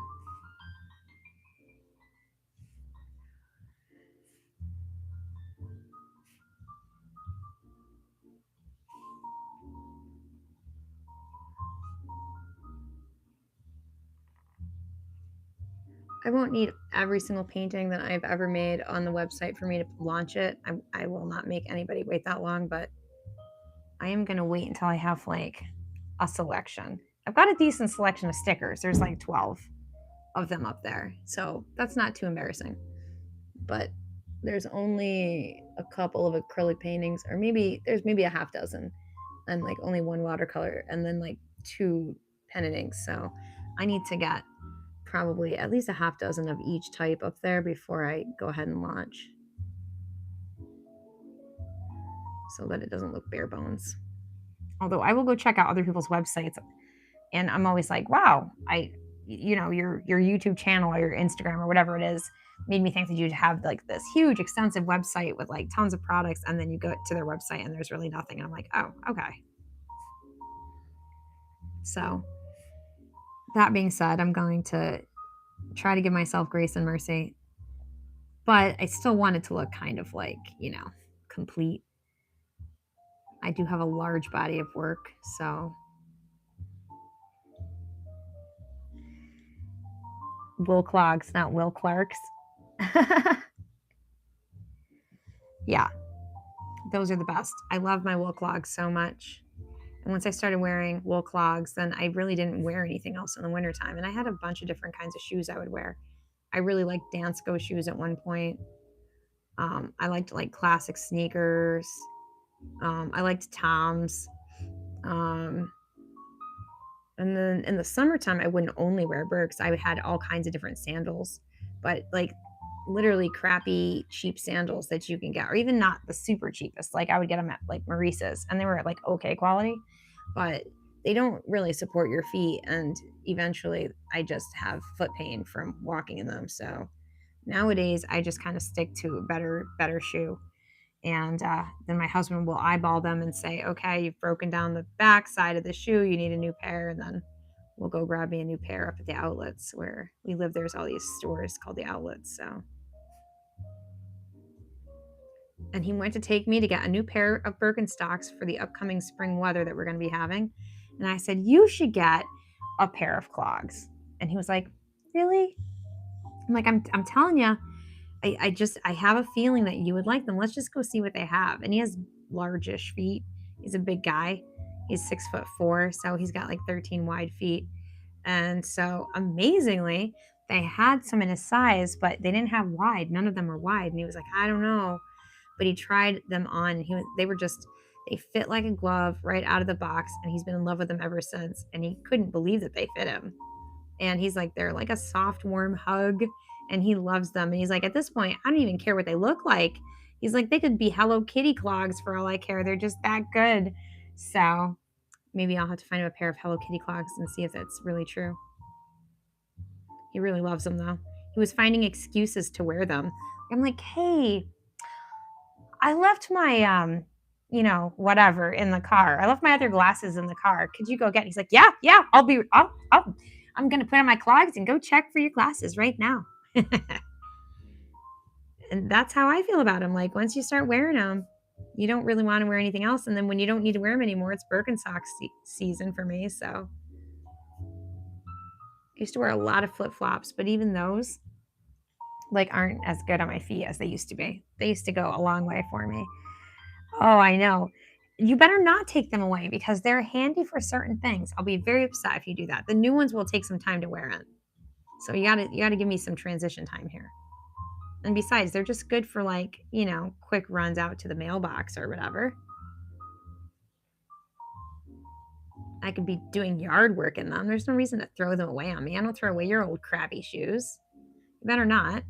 I won't need every single painting that I've ever made on the website for me to launch it. I will not make anybody wait that long, but I am going to wait until I have like a selection. I've got a decent selection of stickers. There's like 12 of them up there. So that's not too embarrassing. But there's only a couple of acrylic paintings, or maybe there's maybe a half dozen, and like only one watercolor, and then like 2 pen and inks. So I need to get probably at least a half dozen of each type up there before I go ahead and launch, so that it doesn't look bare bones. Although I will go check out other people's websites, and I'm always like, wow, your YouTube channel or your Instagram or whatever it is made me think that you'd have like this huge extensive website with like tons of products, and then you go to their website and there's really nothing, and I'm like, oh, okay. So that being said, I'm going to try to give myself grace and mercy, but I still want it to look kind of like, complete. I do have a large body of work, so Will Clogs, not Will Clarks. Yeah, those are the best. I love my wool clogs so much. And once I started wearing wool clogs, then I really didn't wear anything else in the wintertime. And I had a bunch of different kinds of shoes I would wear. I really liked Dansko shoes at one point. I liked like classic sneakers. I liked Toms. Um, and then in the summertime, I wouldn't only wear Birks. I had all kinds of different sandals, but like literally crappy, cheap sandals that you can get, or even not the super cheapest. Like I would get them at like Maurice's, and they were like okay quality, but they don't really support your feet. And eventually, I just have foot pain from walking in them. So nowadays, I just kind of stick to a better shoe. And then my husband will eyeball them and say, okay, you've broken down the back side of the shoe. You need a new pair. And then we'll go grab me a new pair up at the outlets where we live. There's all these stores called the outlets. So, and he went to take me to get a new pair of Birkenstocks for the upcoming spring weather that we're going to be having. And I said, you should get a pair of clogs. And he was like, really? I'm like, I'm telling you, I have a feeling that you would like them. Let's just go see what they have. And he has largish feet. He's a big guy. He's 6'4", so he's got like 13 wide feet. And so amazingly, they had some in his size, but they didn't have wide. None of them were wide. And he was like, I don't know. But he tried them on. They fit like a glove right out of the box. And he's been in love with them ever since. And he couldn't believe that they fit him. And he's like, they're like a soft, warm hug. And he loves them. And he's like, at this point, I don't even care what they look like. He's like, they could be Hello Kitty clogs for all I care. They're just that good. So maybe I'll have to find him a pair of Hello Kitty clogs and see if that's really true. He really loves them though. He was finding excuses to wear them. I'm like, hey, I left my whatever in the car. I left my other glasses in the car. Could you go get it? He's like, yeah, I'm gonna put on my clogs and go check for your glasses right now. And that's how I feel about them. Like once you start wearing them, you don't really want to wear anything else. And then when you don't need to wear them anymore, it's Birkenstock season for me. So I used to wear a lot of flip flops, but even those like aren't as good on my feet as they used to be. They used to go a long way for me. Oh, I know. You better not take them away because they're handy for certain things. I'll be very upset if you do that. The new ones will take some time to wear in. So you gotta give me some transition time here. And besides, they're just good for like, quick runs out to the mailbox or whatever. I could be doing yard work in them. There's no reason to throw them away on me. I don't throw away your old crappy shoes. You better not.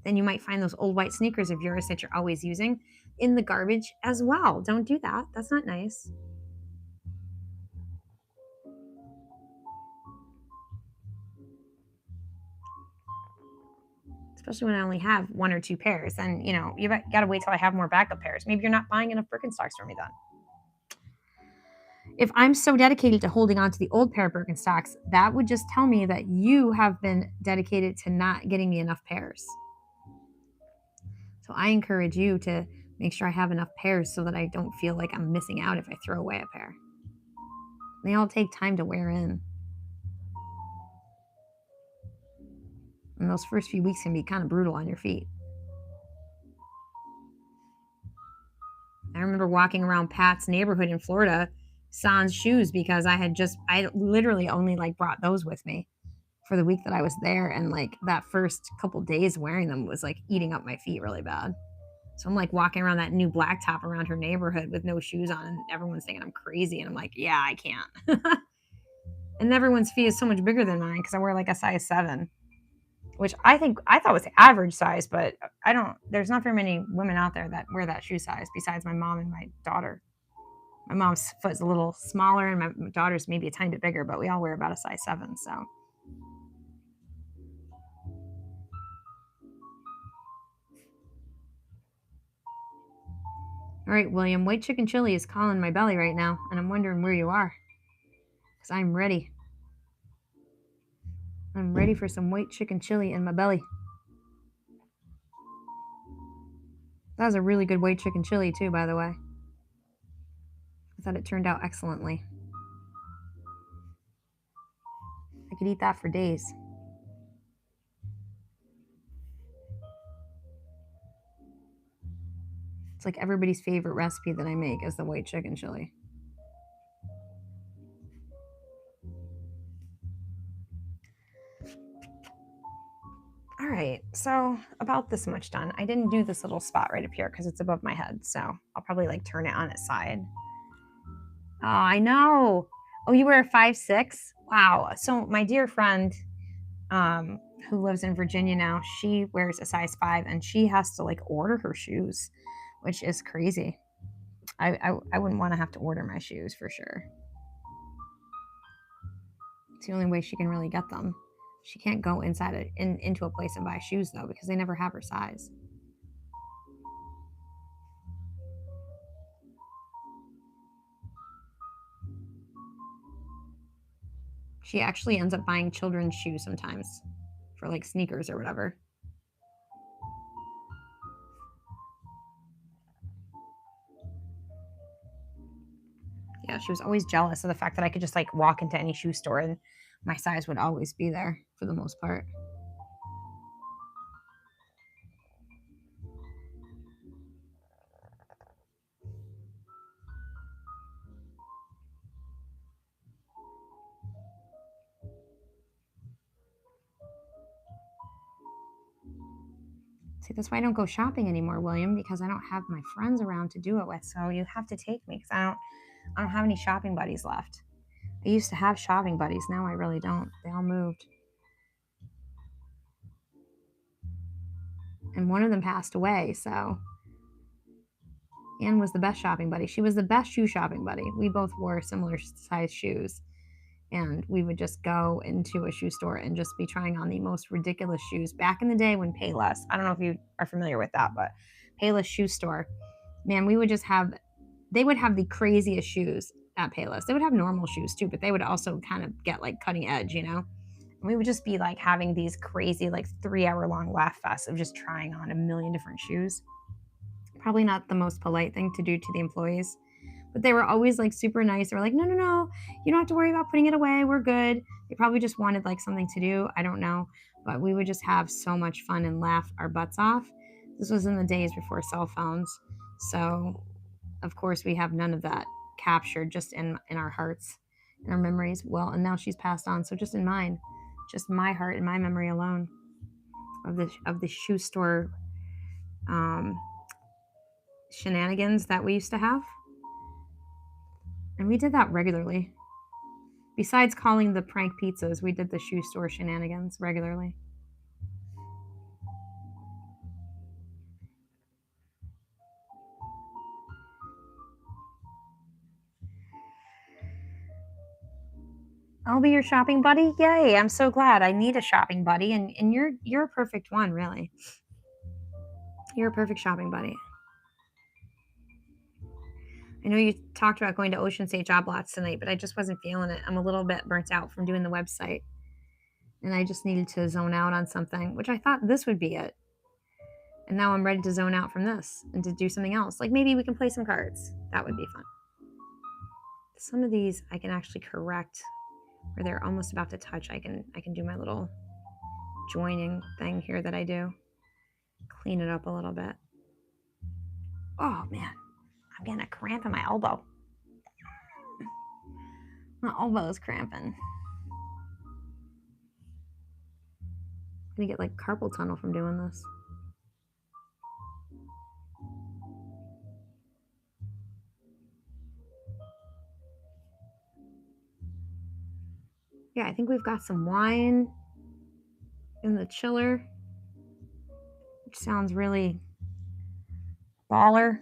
Then you might find those old white sneakers of yours that you're always using in the garbage as well. Don't do that. That's not nice. especially when I only have 1 or 2 pairs. And, you know, you got to wait till I have more backup pairs. Maybe you're not buying enough Birkenstocks for me then. If I'm so dedicated to holding on to the old pair of Birkenstocks, that would just tell me that you have been dedicated to not getting me enough pairs. So I encourage you to make sure I have enough pairs so that I don't feel like I'm missing out if I throw away a pair. They all take time to wear in. And those first few weeks can be kind of brutal on your feet. I remember walking around Pat's neighborhood in Florida, sans shoes, because I literally only like brought those with me for the week that I was there. And like that first couple days wearing them was like eating up my feet really bad. So I'm like walking around that new blacktop around her neighborhood with no shoes on, and everyone's thinking I'm crazy. And I'm like, yeah, I can't. And everyone's feet is so much bigger than mine because I wear like a size 7, which I thought was the average size, but there's not very many women out there that wear that shoe size besides my mom and my daughter. My mom's foot's a little smaller and my daughter's maybe a tiny bit bigger, but we all wear about a size 7. So. All right, William, white chicken chili is calling my belly right now, and I'm wondering where you are. Because I'm ready. I'm ready for some white chicken chili in my belly. That was a really good white chicken chili, too, by the way. I thought it turned out excellently. I could eat that for days. It's like everybody's favorite recipe that I make is the white chicken chili. All right, so about this much done. I didn't do this little spot right up here because it's above my head, so I'll probably like turn it on its side. Oh, I know. Oh, you wear a 5'6"? Wow. So my dear friend, who lives in Virginia now, she wears a size 5 and she has to like order her shoes, which is crazy. I wouldn't want to have to order my shoes for sure. It's the only way she can really get them. She can't go into a place and buy shoes though because they never have her size. She actually ends up buying children's shoes sometimes for like sneakers or whatever. Yeah, she was always jealous of the fact that I could just like walk into any shoe store and my size would always be there for the most part. See, that's why I don't go shopping anymore, William, because I don't have my friends around to do it with. So you have to take me because I don't have any shopping buddies left. I used to have shopping buddies. Now I really don't. They all moved. And one of them passed away, so Anne was the best shopping buddy. She was the best shoe shopping buddy. We both wore similar size shoes. And we would just go into a shoe store and just be trying on the most ridiculous shoes. Back in the day when Payless, I don't know if you are familiar with that, but Payless shoe store, man, they would have the craziest shoes at Payless. They would have normal shoes too, but they would also kind of get like cutting edge, you know? And we would just be like having these crazy, like 3-hour long laugh fests of just trying on a million different shoes. Probably not the most polite thing to do to the employees, but they were always like super nice. They were like, no, you don't have to worry about putting it away. We're good. They probably just wanted like something to do. I don't know. But we would just have so much fun and laugh our butts off. This was in the days before cell phones. So, of course, we have none of that captured, just in our hearts, in our memories. Well, and now she's passed on. So just in mine, just my heart and my memory alone of the shoe store shenanigans that we used to have. And we did that regularly. Besides calling the prank pizzas, we did the shoe store shenanigans regularly. I'll be your shopping buddy. Yay! I'm so glad. I need a shopping buddy, and you're a perfect one, really. You're a perfect shopping buddy. I know you talked about going to Ocean State job lots tonight, but I just wasn't feeling it. I'm a little bit burnt out from doing the website, and I just needed to zone out on something, which I thought this would be it. And now I'm ready to zone out from this and to do something else. Like maybe we can play some cards. That would be fun. Some of these I can actually correct where they're almost about to touch. I can do my little joining thing here that I do. Clean it up a little bit. Oh man, I'm getting a cramp in my elbow. My elbow is cramping. I'm gonna get like carpal tunnel from doing this. Yeah, I think we've got some wine in the chiller, which sounds really baller.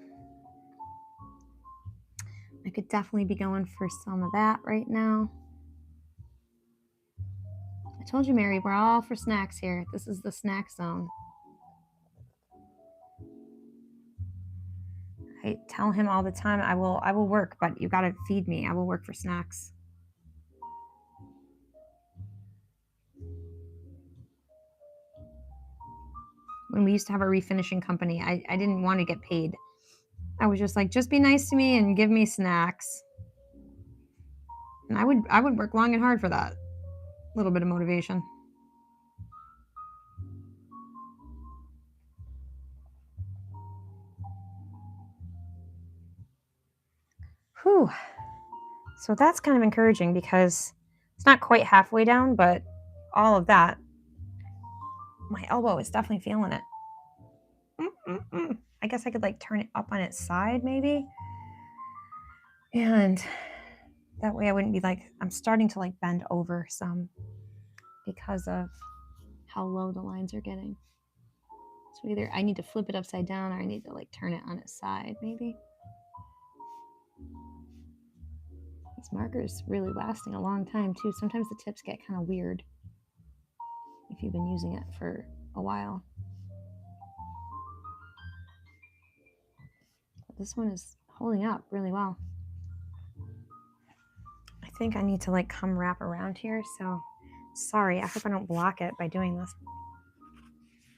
I could definitely be going for some of that right now. I told you, Mary, we're all for snacks here. This is the snack zone. I tell him all the time, I will work, but you got to feed me. I will work for snacks. When we used to have a refinishing company, I didn't want to get paid. I was just like, just be nice to me and give me snacks. And I would work long and hard for that. A little bit of motivation. Whew. So that's kind of encouraging because it's not quite halfway down, but all of that, my elbow is definitely feeling it. I guess I could like turn it up on its side maybe. And that way I wouldn't be like, I'm starting to like bend over some because of how low the lines are getting. So either I need to flip it upside down or I need to like turn it on its side maybe. This marker's really lasting a long time too. Sometimes the tips get kind of weird if you've been using it for a while. But this one is holding up really well. I think I need to like come wrap around here. So sorry, I hope I don't block it by doing this.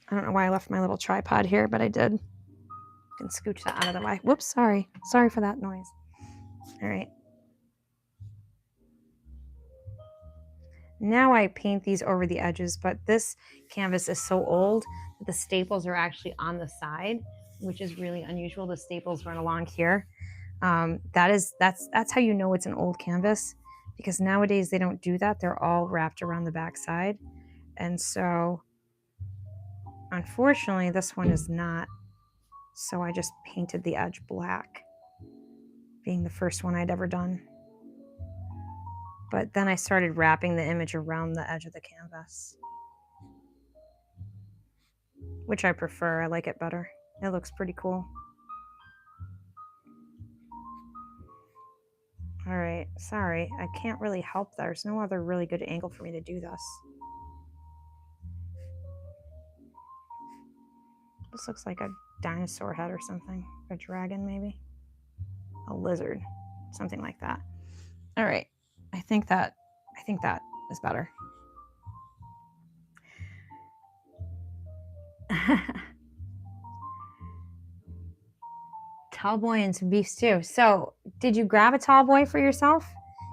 I don't know why I left my little tripod here, but I did. I can scooch that out of the way. Whoops, sorry. Sorry for that noise. All right. Now I paint these over the edges, but this canvas is so old that the staples are actually on the side, which is really unusual. The staples run along here. That's how you know it's an old canvas, because nowadays they don't do that. They're all wrapped around the back side. And so unfortunately this one is not. So I just painted the edge black, being the first one I'd ever done. But then I started wrapping the image around the edge of the canvas, which I prefer. I like it better. It looks pretty cool. All right, sorry, I can't really help. There's no other really good angle for me to do this. This looks like a dinosaur head or something. A dragon, maybe. A lizard, something like that. All right, I think that is better. Tall boy and some beef stew. So did you grab a tall boy for yourself?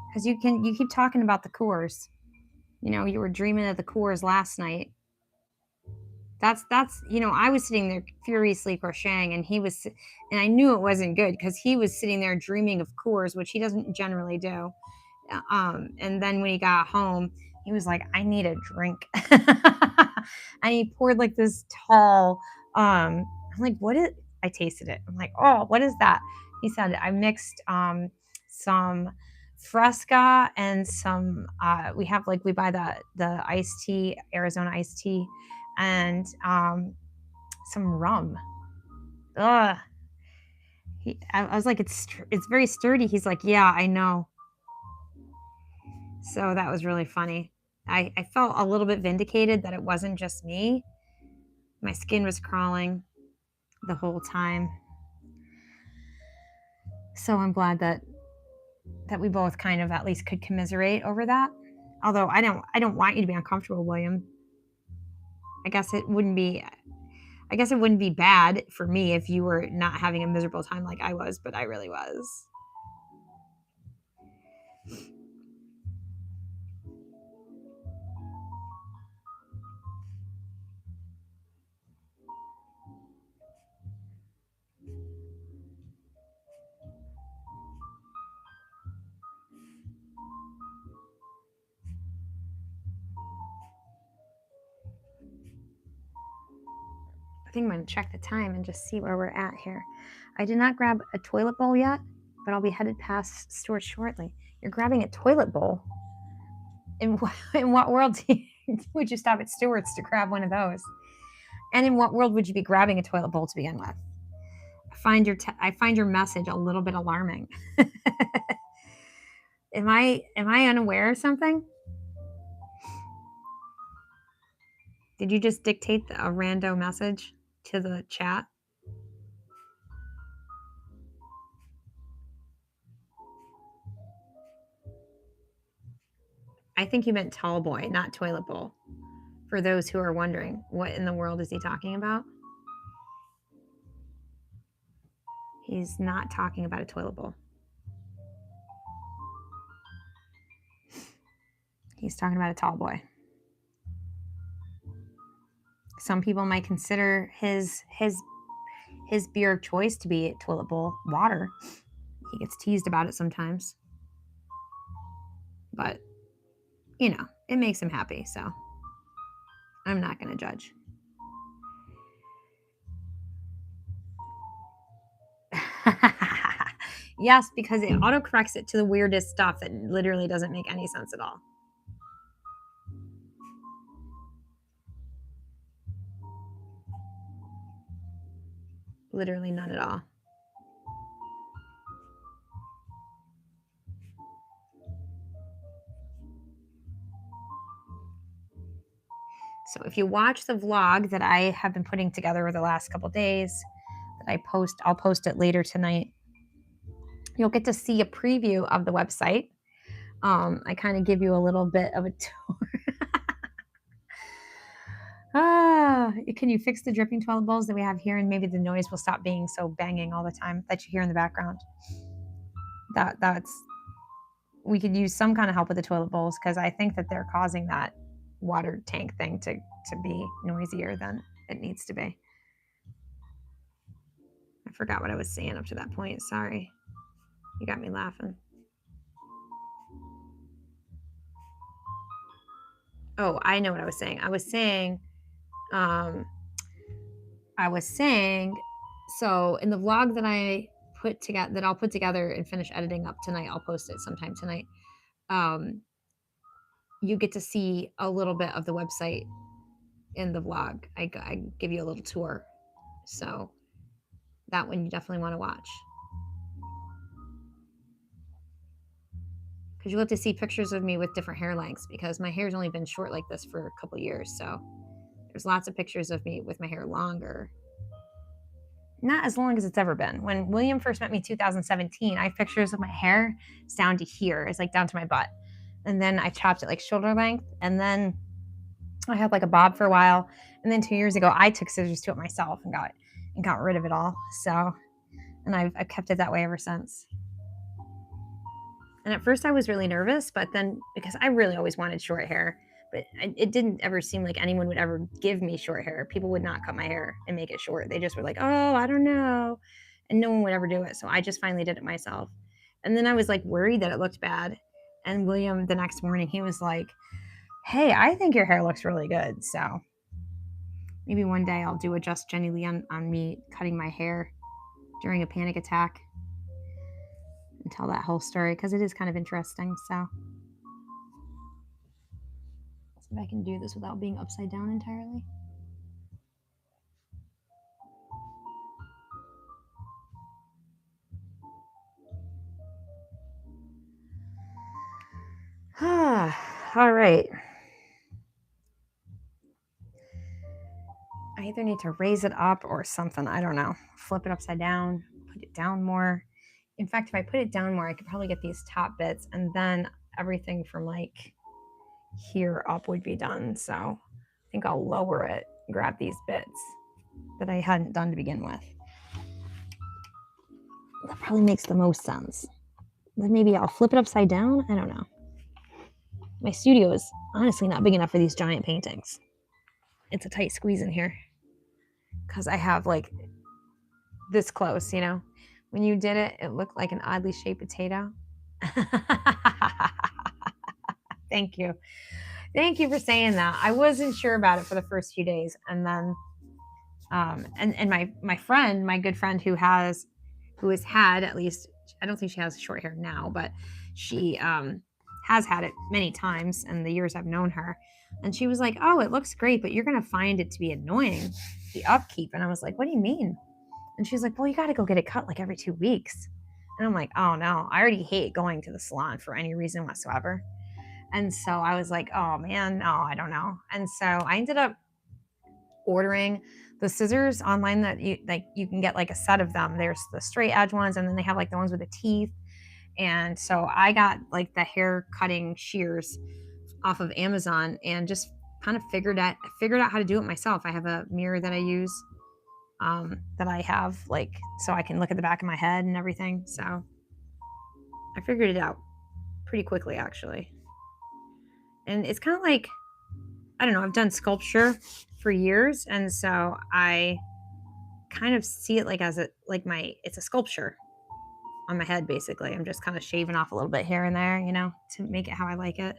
Because you keep talking about the Coors. You know, you were dreaming of the Coors last night. That's I was sitting there furiously crocheting, and and I knew it wasn't good because he was sitting there dreaming of Coors, which he doesn't generally do. And then when he got home, he was like, I need a drink. And he poured like this tall, I'm like, I tasted it. I'm like, oh, what is that? He said, I mixed some Fresca and some, we buy the iced tea, Arizona iced tea, and some rum. Ugh. I was like, it's very sturdy. He's like, yeah, I know. So that was really funny. I felt a little bit vindicated that it wasn't just me. My skin was crawling the whole time. So I'm glad that we both kind of at least could commiserate over that. Although I don't want you to be uncomfortable, William. I guess it wouldn't be bad for me if you were not having a miserable time like I was, but I really was. I think I'm going to check the time and just see where we're at here. I did not grab a toilet bowl yet, but I'll be headed past Stuart shortly. You're grabbing a toilet bowl? In what world would you stop at Stewart's to grab one of those? And in what world would you be grabbing a toilet bowl to begin with? I find your message a little bit alarming. Am I unaware of something? Did you just dictate a rando message to the chat? I think you meant tall boy, not toilet bowl. For those who are wondering, what in the world is he talking about? He's not talking about a toilet bowl. He's talking about a tall boy. Some people might consider his beer of choice to be a toilet bowl water. He gets teased about it sometimes. But, you know, it makes him happy, so I'm not going to judge. Yes, because it autocorrects it to the weirdest stuff that literally doesn't make any sense at all. Literally none at all. So if you watch the vlog that I have been putting together over the last couple days, that I'll post it later tonight. You'll get to see a preview of the website. I kind of give you a little bit of a tour. Can you fix the dripping toilet bowls that we have here, and maybe the noise will stop being so banging all the time that you hear in the background? We could use some kind of help with the toilet bowls, because I think that they're causing that water tank thing to be noisier than it needs to be. I forgot what I was saying up to that point. Sorry. You got me laughing. Oh, I know what I was saying. I was saying, so in the vlog that I'll put together and finish editing up tonight, I'll post it sometime tonight. You get to see a little bit of the website in the vlog. I give you a little tour. So that one you definitely want to watch. Because you'll have to see pictures of me with different hair lengths, because my hair's only been short like this for a couple years. So there's lots of pictures of me with my hair longer. Not as long as it's ever been. When William first met me in 2017, I have pictures of my hair. It's down to here. It's like down to my butt. And then I chopped it like shoulder length. And then I had like a bob for a while. And then 2 years ago, I took scissors to it myself and got rid of it all. So, and I've kept it that way ever since. And at first I was really nervous, but then, because I really always wanted short hair, but it didn't ever seem like anyone would ever give me short hair. People would not cut my hair and make it short. They just were like, oh, I don't know. And no one would ever do it. So I just finally did it myself. And then I was like worried that it looked bad. And William, the next morning, he was like, hey, I think your hair looks really good. So maybe one day I'll do a Just Jenny Lee on me cutting my hair during a panic attack and tell that whole story, because it is kind of interesting. So let's see if I can do this without being upside down entirely. All right. I either need to raise it up or something. I don't know. Flip it upside down, put it down more. In fact, if I put it down more, I could probably get these top bits, and then everything from like here up would be done. So I think I'll lower it, grab these bits that I hadn't done to begin with. That probably makes the most sense. Then maybe I'll flip it upside down. I don't know. My studio is honestly not big enough for these giant paintings. It's a tight squeeze in here because I have like this close, you know. When you did it, it looked like an oddly shaped potato. Thank you. Thank you for saying that. I wasn't sure about it for the first few days. And then and my friend, my good friend who has had, at least, I don't think she has short hair now, but she has had it many times in the years I've known her. And she was like, "Oh, it looks great, but you're going to find it to be annoying, the upkeep." And I was like, "What do you mean?" And she's like, "Well, you got to go get it cut like every 2 weeks." And I'm like, "Oh no, I already hate going to the salon for any reason whatsoever." And so I was like, "Oh man, no, I don't know." And so I ended up ordering the scissors online that you can get like a set of them. There's the straight edge ones, and then they have like the ones with the teeth. And so I got like the hair cutting shears off of Amazon and just kind of figured out how to do it myself. I have a mirror that I use that I have like so I can look at the back of my head and everything. So I figured it out pretty quickly actually. And it's kind of like, I don't know, I've done sculpture for years, and so I kind of see it like as it's a sculpture on my head basically. I'm just kind of shaving off a little bit here and there, you know, to make it how I like it.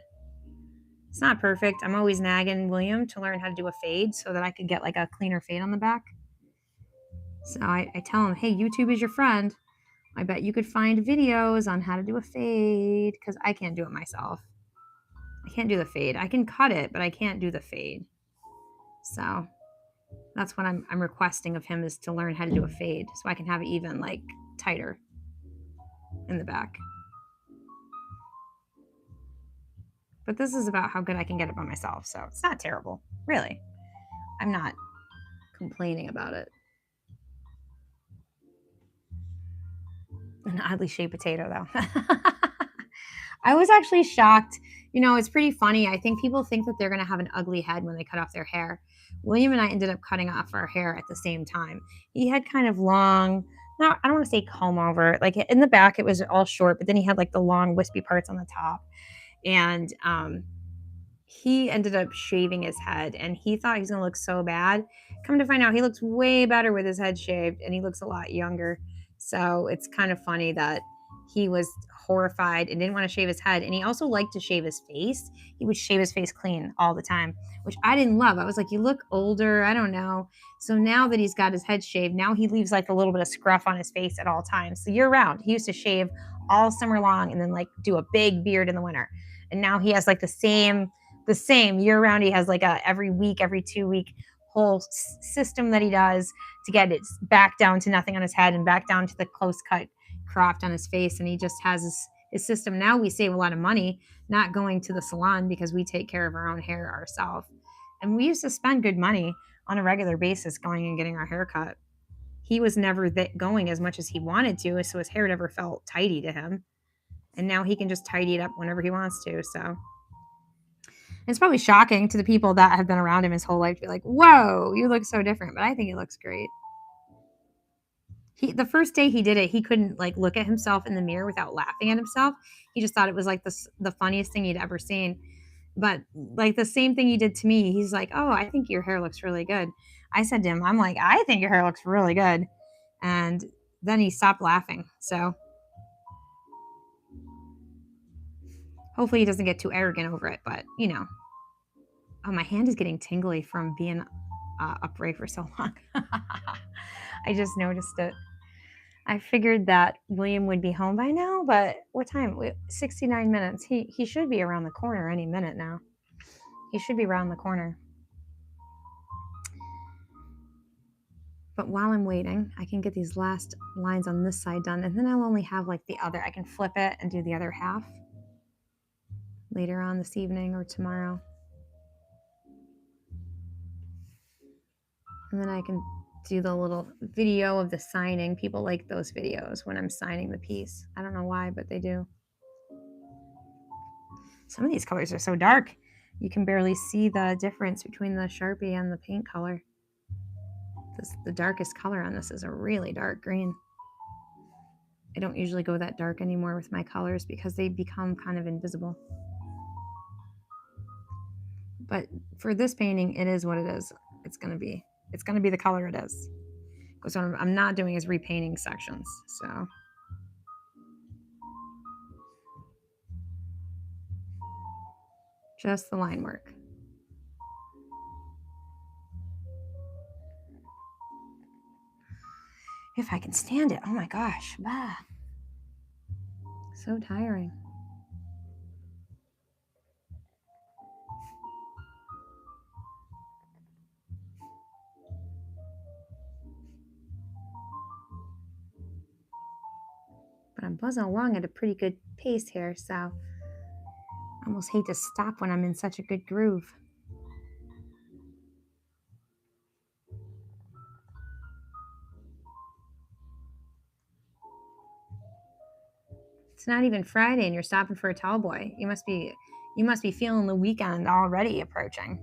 It's not perfect. I'm always nagging William to learn how to do a fade so that I could get like a cleaner fade on the back. So I tell him, "Hey, YouTube is your friend. I bet you could find videos on how to do a fade," because I can't do it myself. I can't do the fade. I can cut it, but I can't do the fade. So that's what I'm requesting of him, is to learn how to do a fade so I can have it even like tighter in the back. But this is about how good I can get it by myself, so it's not terrible, really. I'm not complaining about it. An oddly shaped potato, though. I was actually shocked. You know, it's pretty funny. I think people think that they're going to have an ugly head when they cut off their hair. William and I ended up cutting off our hair at the same time. He had kind of long, I don't want to say comb over. Like in the back, it was all short, but then he had like the long wispy parts on the top. And he ended up shaving his head, and he thought he was going to look so bad. Come to find out, he looks way better with his head shaved, and he looks a lot younger. So it's kind of funny that he was horrified and didn't want to shave his head. And he also liked to shave his face. He would shave his face clean all the time, which I didn't love. I was like, "You look older. I don't know." So now that he's got his head shaved, now he leaves like a little bit of scruff on his face at all times. So year round, he used to shave all summer long and then like do a big beard in the winter. And now he has like the same year round. He has like a every week, every 2 week whole system that he does to get it back down to nothing on his head and back down to the close cut cropped on his face. And he just has his system. Now we save a lot of money not going to the salon because we take care of our own hair ourselves. And we used to spend good money on a regular basis going and getting our hair cut. He was never going as much as he wanted to, so his hair never felt tidy to him. And now he can just tidy it up whenever he wants to. So it's probably shocking to the people that have been around him his whole life to be like, "Whoa, you look so different." But I think it looks great. The first day he did it, he couldn't like look at himself in the mirror without laughing at himself. He just thought it was like the funniest thing he'd ever seen. But like the same thing he did to me, he's like, "Oh, I think your hair looks really good." I said to him, I'm like, "I think your hair looks really good." And then he stopped laughing. So hopefully he doesn't get too arrogant over it. But, you know, oh, my hand is getting tingly from being upright for so long. I just noticed it. I figured that William would be home by now, but what time? 69 minutes. He should be around the corner any minute now. He should be around the corner. But while I'm waiting, I can get these last lines on this side done, and then I'll only have like the other. I can flip it and do the other half. later on this evening or tomorrow. And then I can do the little video of the signing. People like those videos when I'm signing the piece. I don't know why, but they do. Some of these colors are so dark, you can barely see the difference between the Sharpie and the paint color. The darkest color on this is a really dark green. I don't usually go that dark anymore with my colors because they become kind of invisible. But for this painting, it is what it is. It's gonna be the color it is. Because what I'm not doing is repainting sections, so. Just the line work. If I can stand it, oh my gosh, bah. So tiring. But I'm buzzing along at a pretty good pace here, so I almost hate to stop when I'm in such a good groove. It's not even Friday and you're stopping for a tall boy. You must be feeling the weekend already approaching.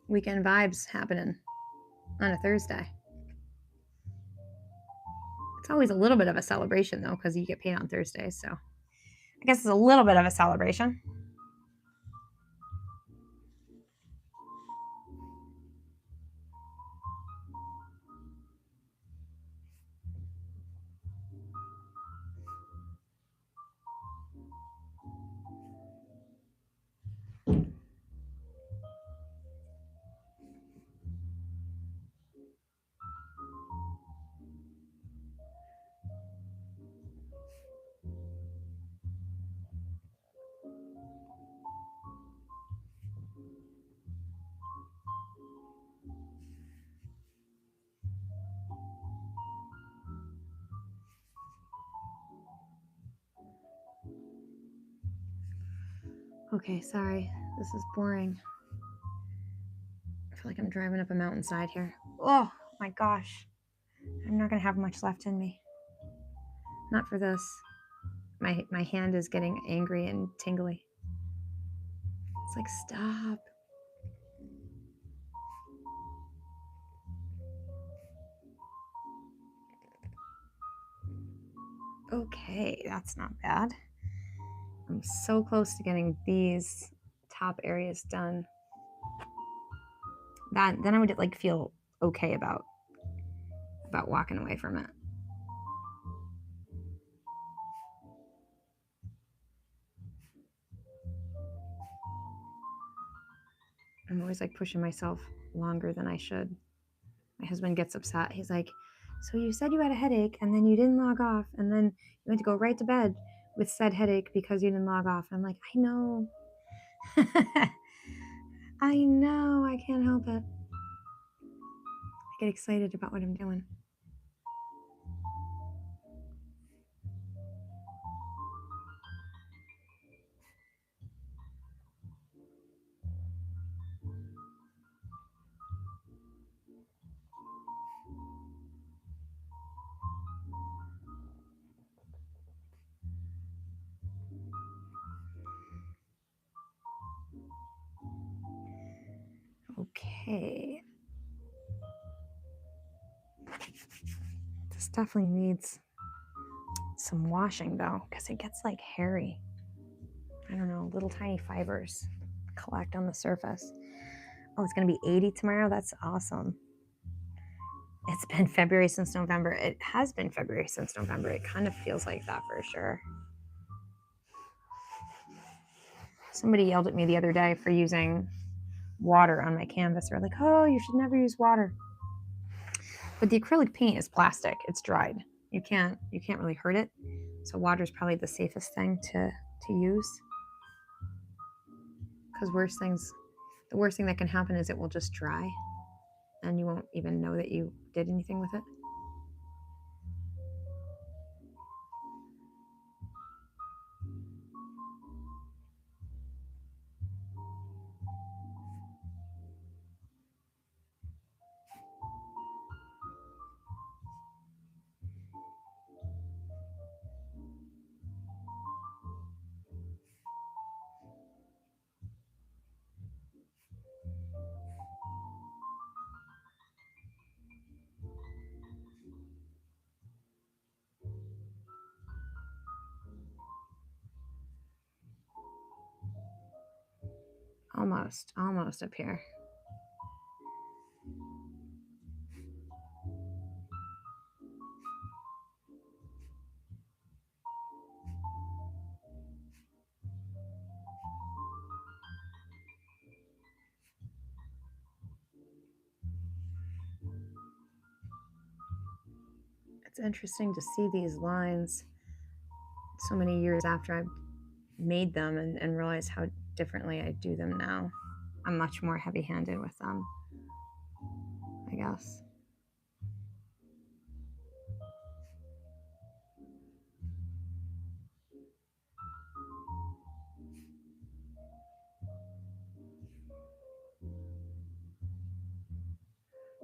Weekend vibes happening on a Thursday. It's always a little bit of a celebration though, because you get paid on Thursdays, so I guess it's a little bit of a celebration. Okay, sorry. This is boring. I feel like I'm driving up a mountainside here. Oh my gosh. I'm not gonna have much left in me. Not for this. My hand is getting angry and tingly. It's like, stop. Okay, that's not bad. I'm so close to getting these top areas done. Then I would like feel okay about walking away from it. I'm always like pushing myself longer than I should. My husband gets upset. He's like, so you said you had a headache and then you didn't log off and then you went to go right to bed with said headache because you didn't log off. I'm like, I know. I know. I can't help it. I get excited about what I'm doing. Okay. This definitely needs some washing though, because it gets like hairy. I don't know, little tiny fibers collect on the surface. Oh, it's gonna be 80 tomorrow. That's awesome. It's been February since November. It has been February since November. It kind of feels like that for sure. Somebody yelled at me the other day for using water on my canvas. They're like, oh, you should never use water. But the acrylic paint is plastic. It's dried. You can't really hurt it. So water is probably the safest thing to use. Because the worst thing that can happen is it will just dry and you won't even know that you did anything with it. almost up here. It's interesting to see these lines so many years after I've made them and realize how differently I do them now. I'm much more heavy-handed with them, I guess.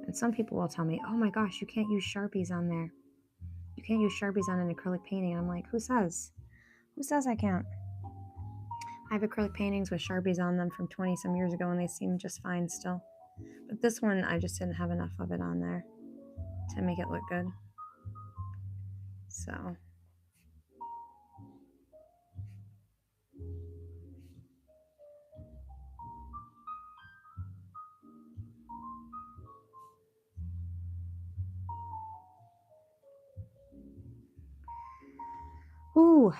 And some people will tell me, oh my gosh, you can't use Sharpies on there. You can't use Sharpies on an acrylic painting. And I'm like, who says? Who says I can't? I have acrylic paintings with Sharpies on them from 20 some years ago and they seem just fine still. But this one, I just didn't have enough of it on there to make it look good. So. Ooh.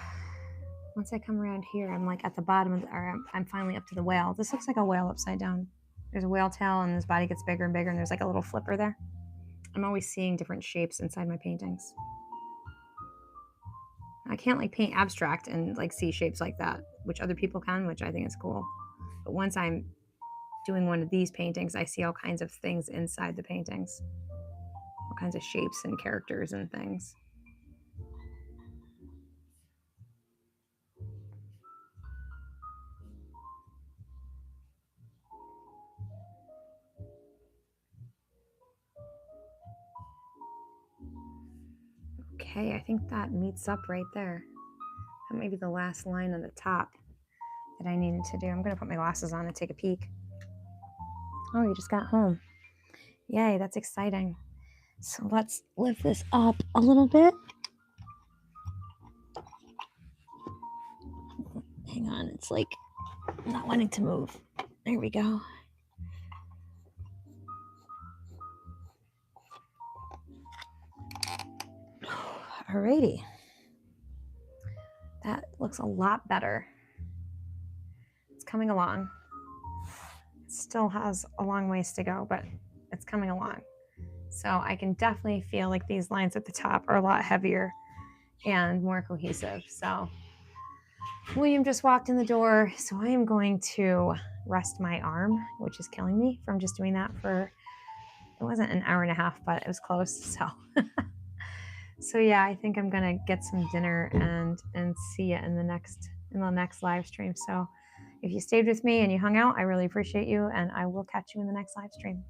Once I come around here, I'm like at the bottom of the, or I'm finally up to the whale. This looks like a whale upside down. There's a whale tail and his body gets bigger and bigger and there's like a little flipper there. I'm always seeing different shapes inside my paintings. I can't like paint abstract and like see shapes like that, which other people can, which I think is cool. But once I'm doing one of these paintings, I see all kinds of things inside the paintings, all kinds of shapes and characters and things. Okay, I think that meets up right there. That may be the last line on the top that I needed to do. I'm gonna put my glasses on and take a peek. Oh, you just got home. Yay, that's exciting. So let's lift this up a little bit. Hang on, it's like not wanting to move. There we go. Alrighty. That looks a lot better. It's coming along. It still has a long ways to go, but it's coming along. So I can definitely feel like these lines at the top are a lot heavier and more cohesive. So William just walked in the door, so I am going to rest my arm, which is killing me from just doing that for, it wasn't an hour and a half, but it was close. So so yeah, I think I'm gonna get some dinner and see you in the next live stream. So if you stayed with me and you hung out, I really appreciate you, and I will catch you in the next live stream.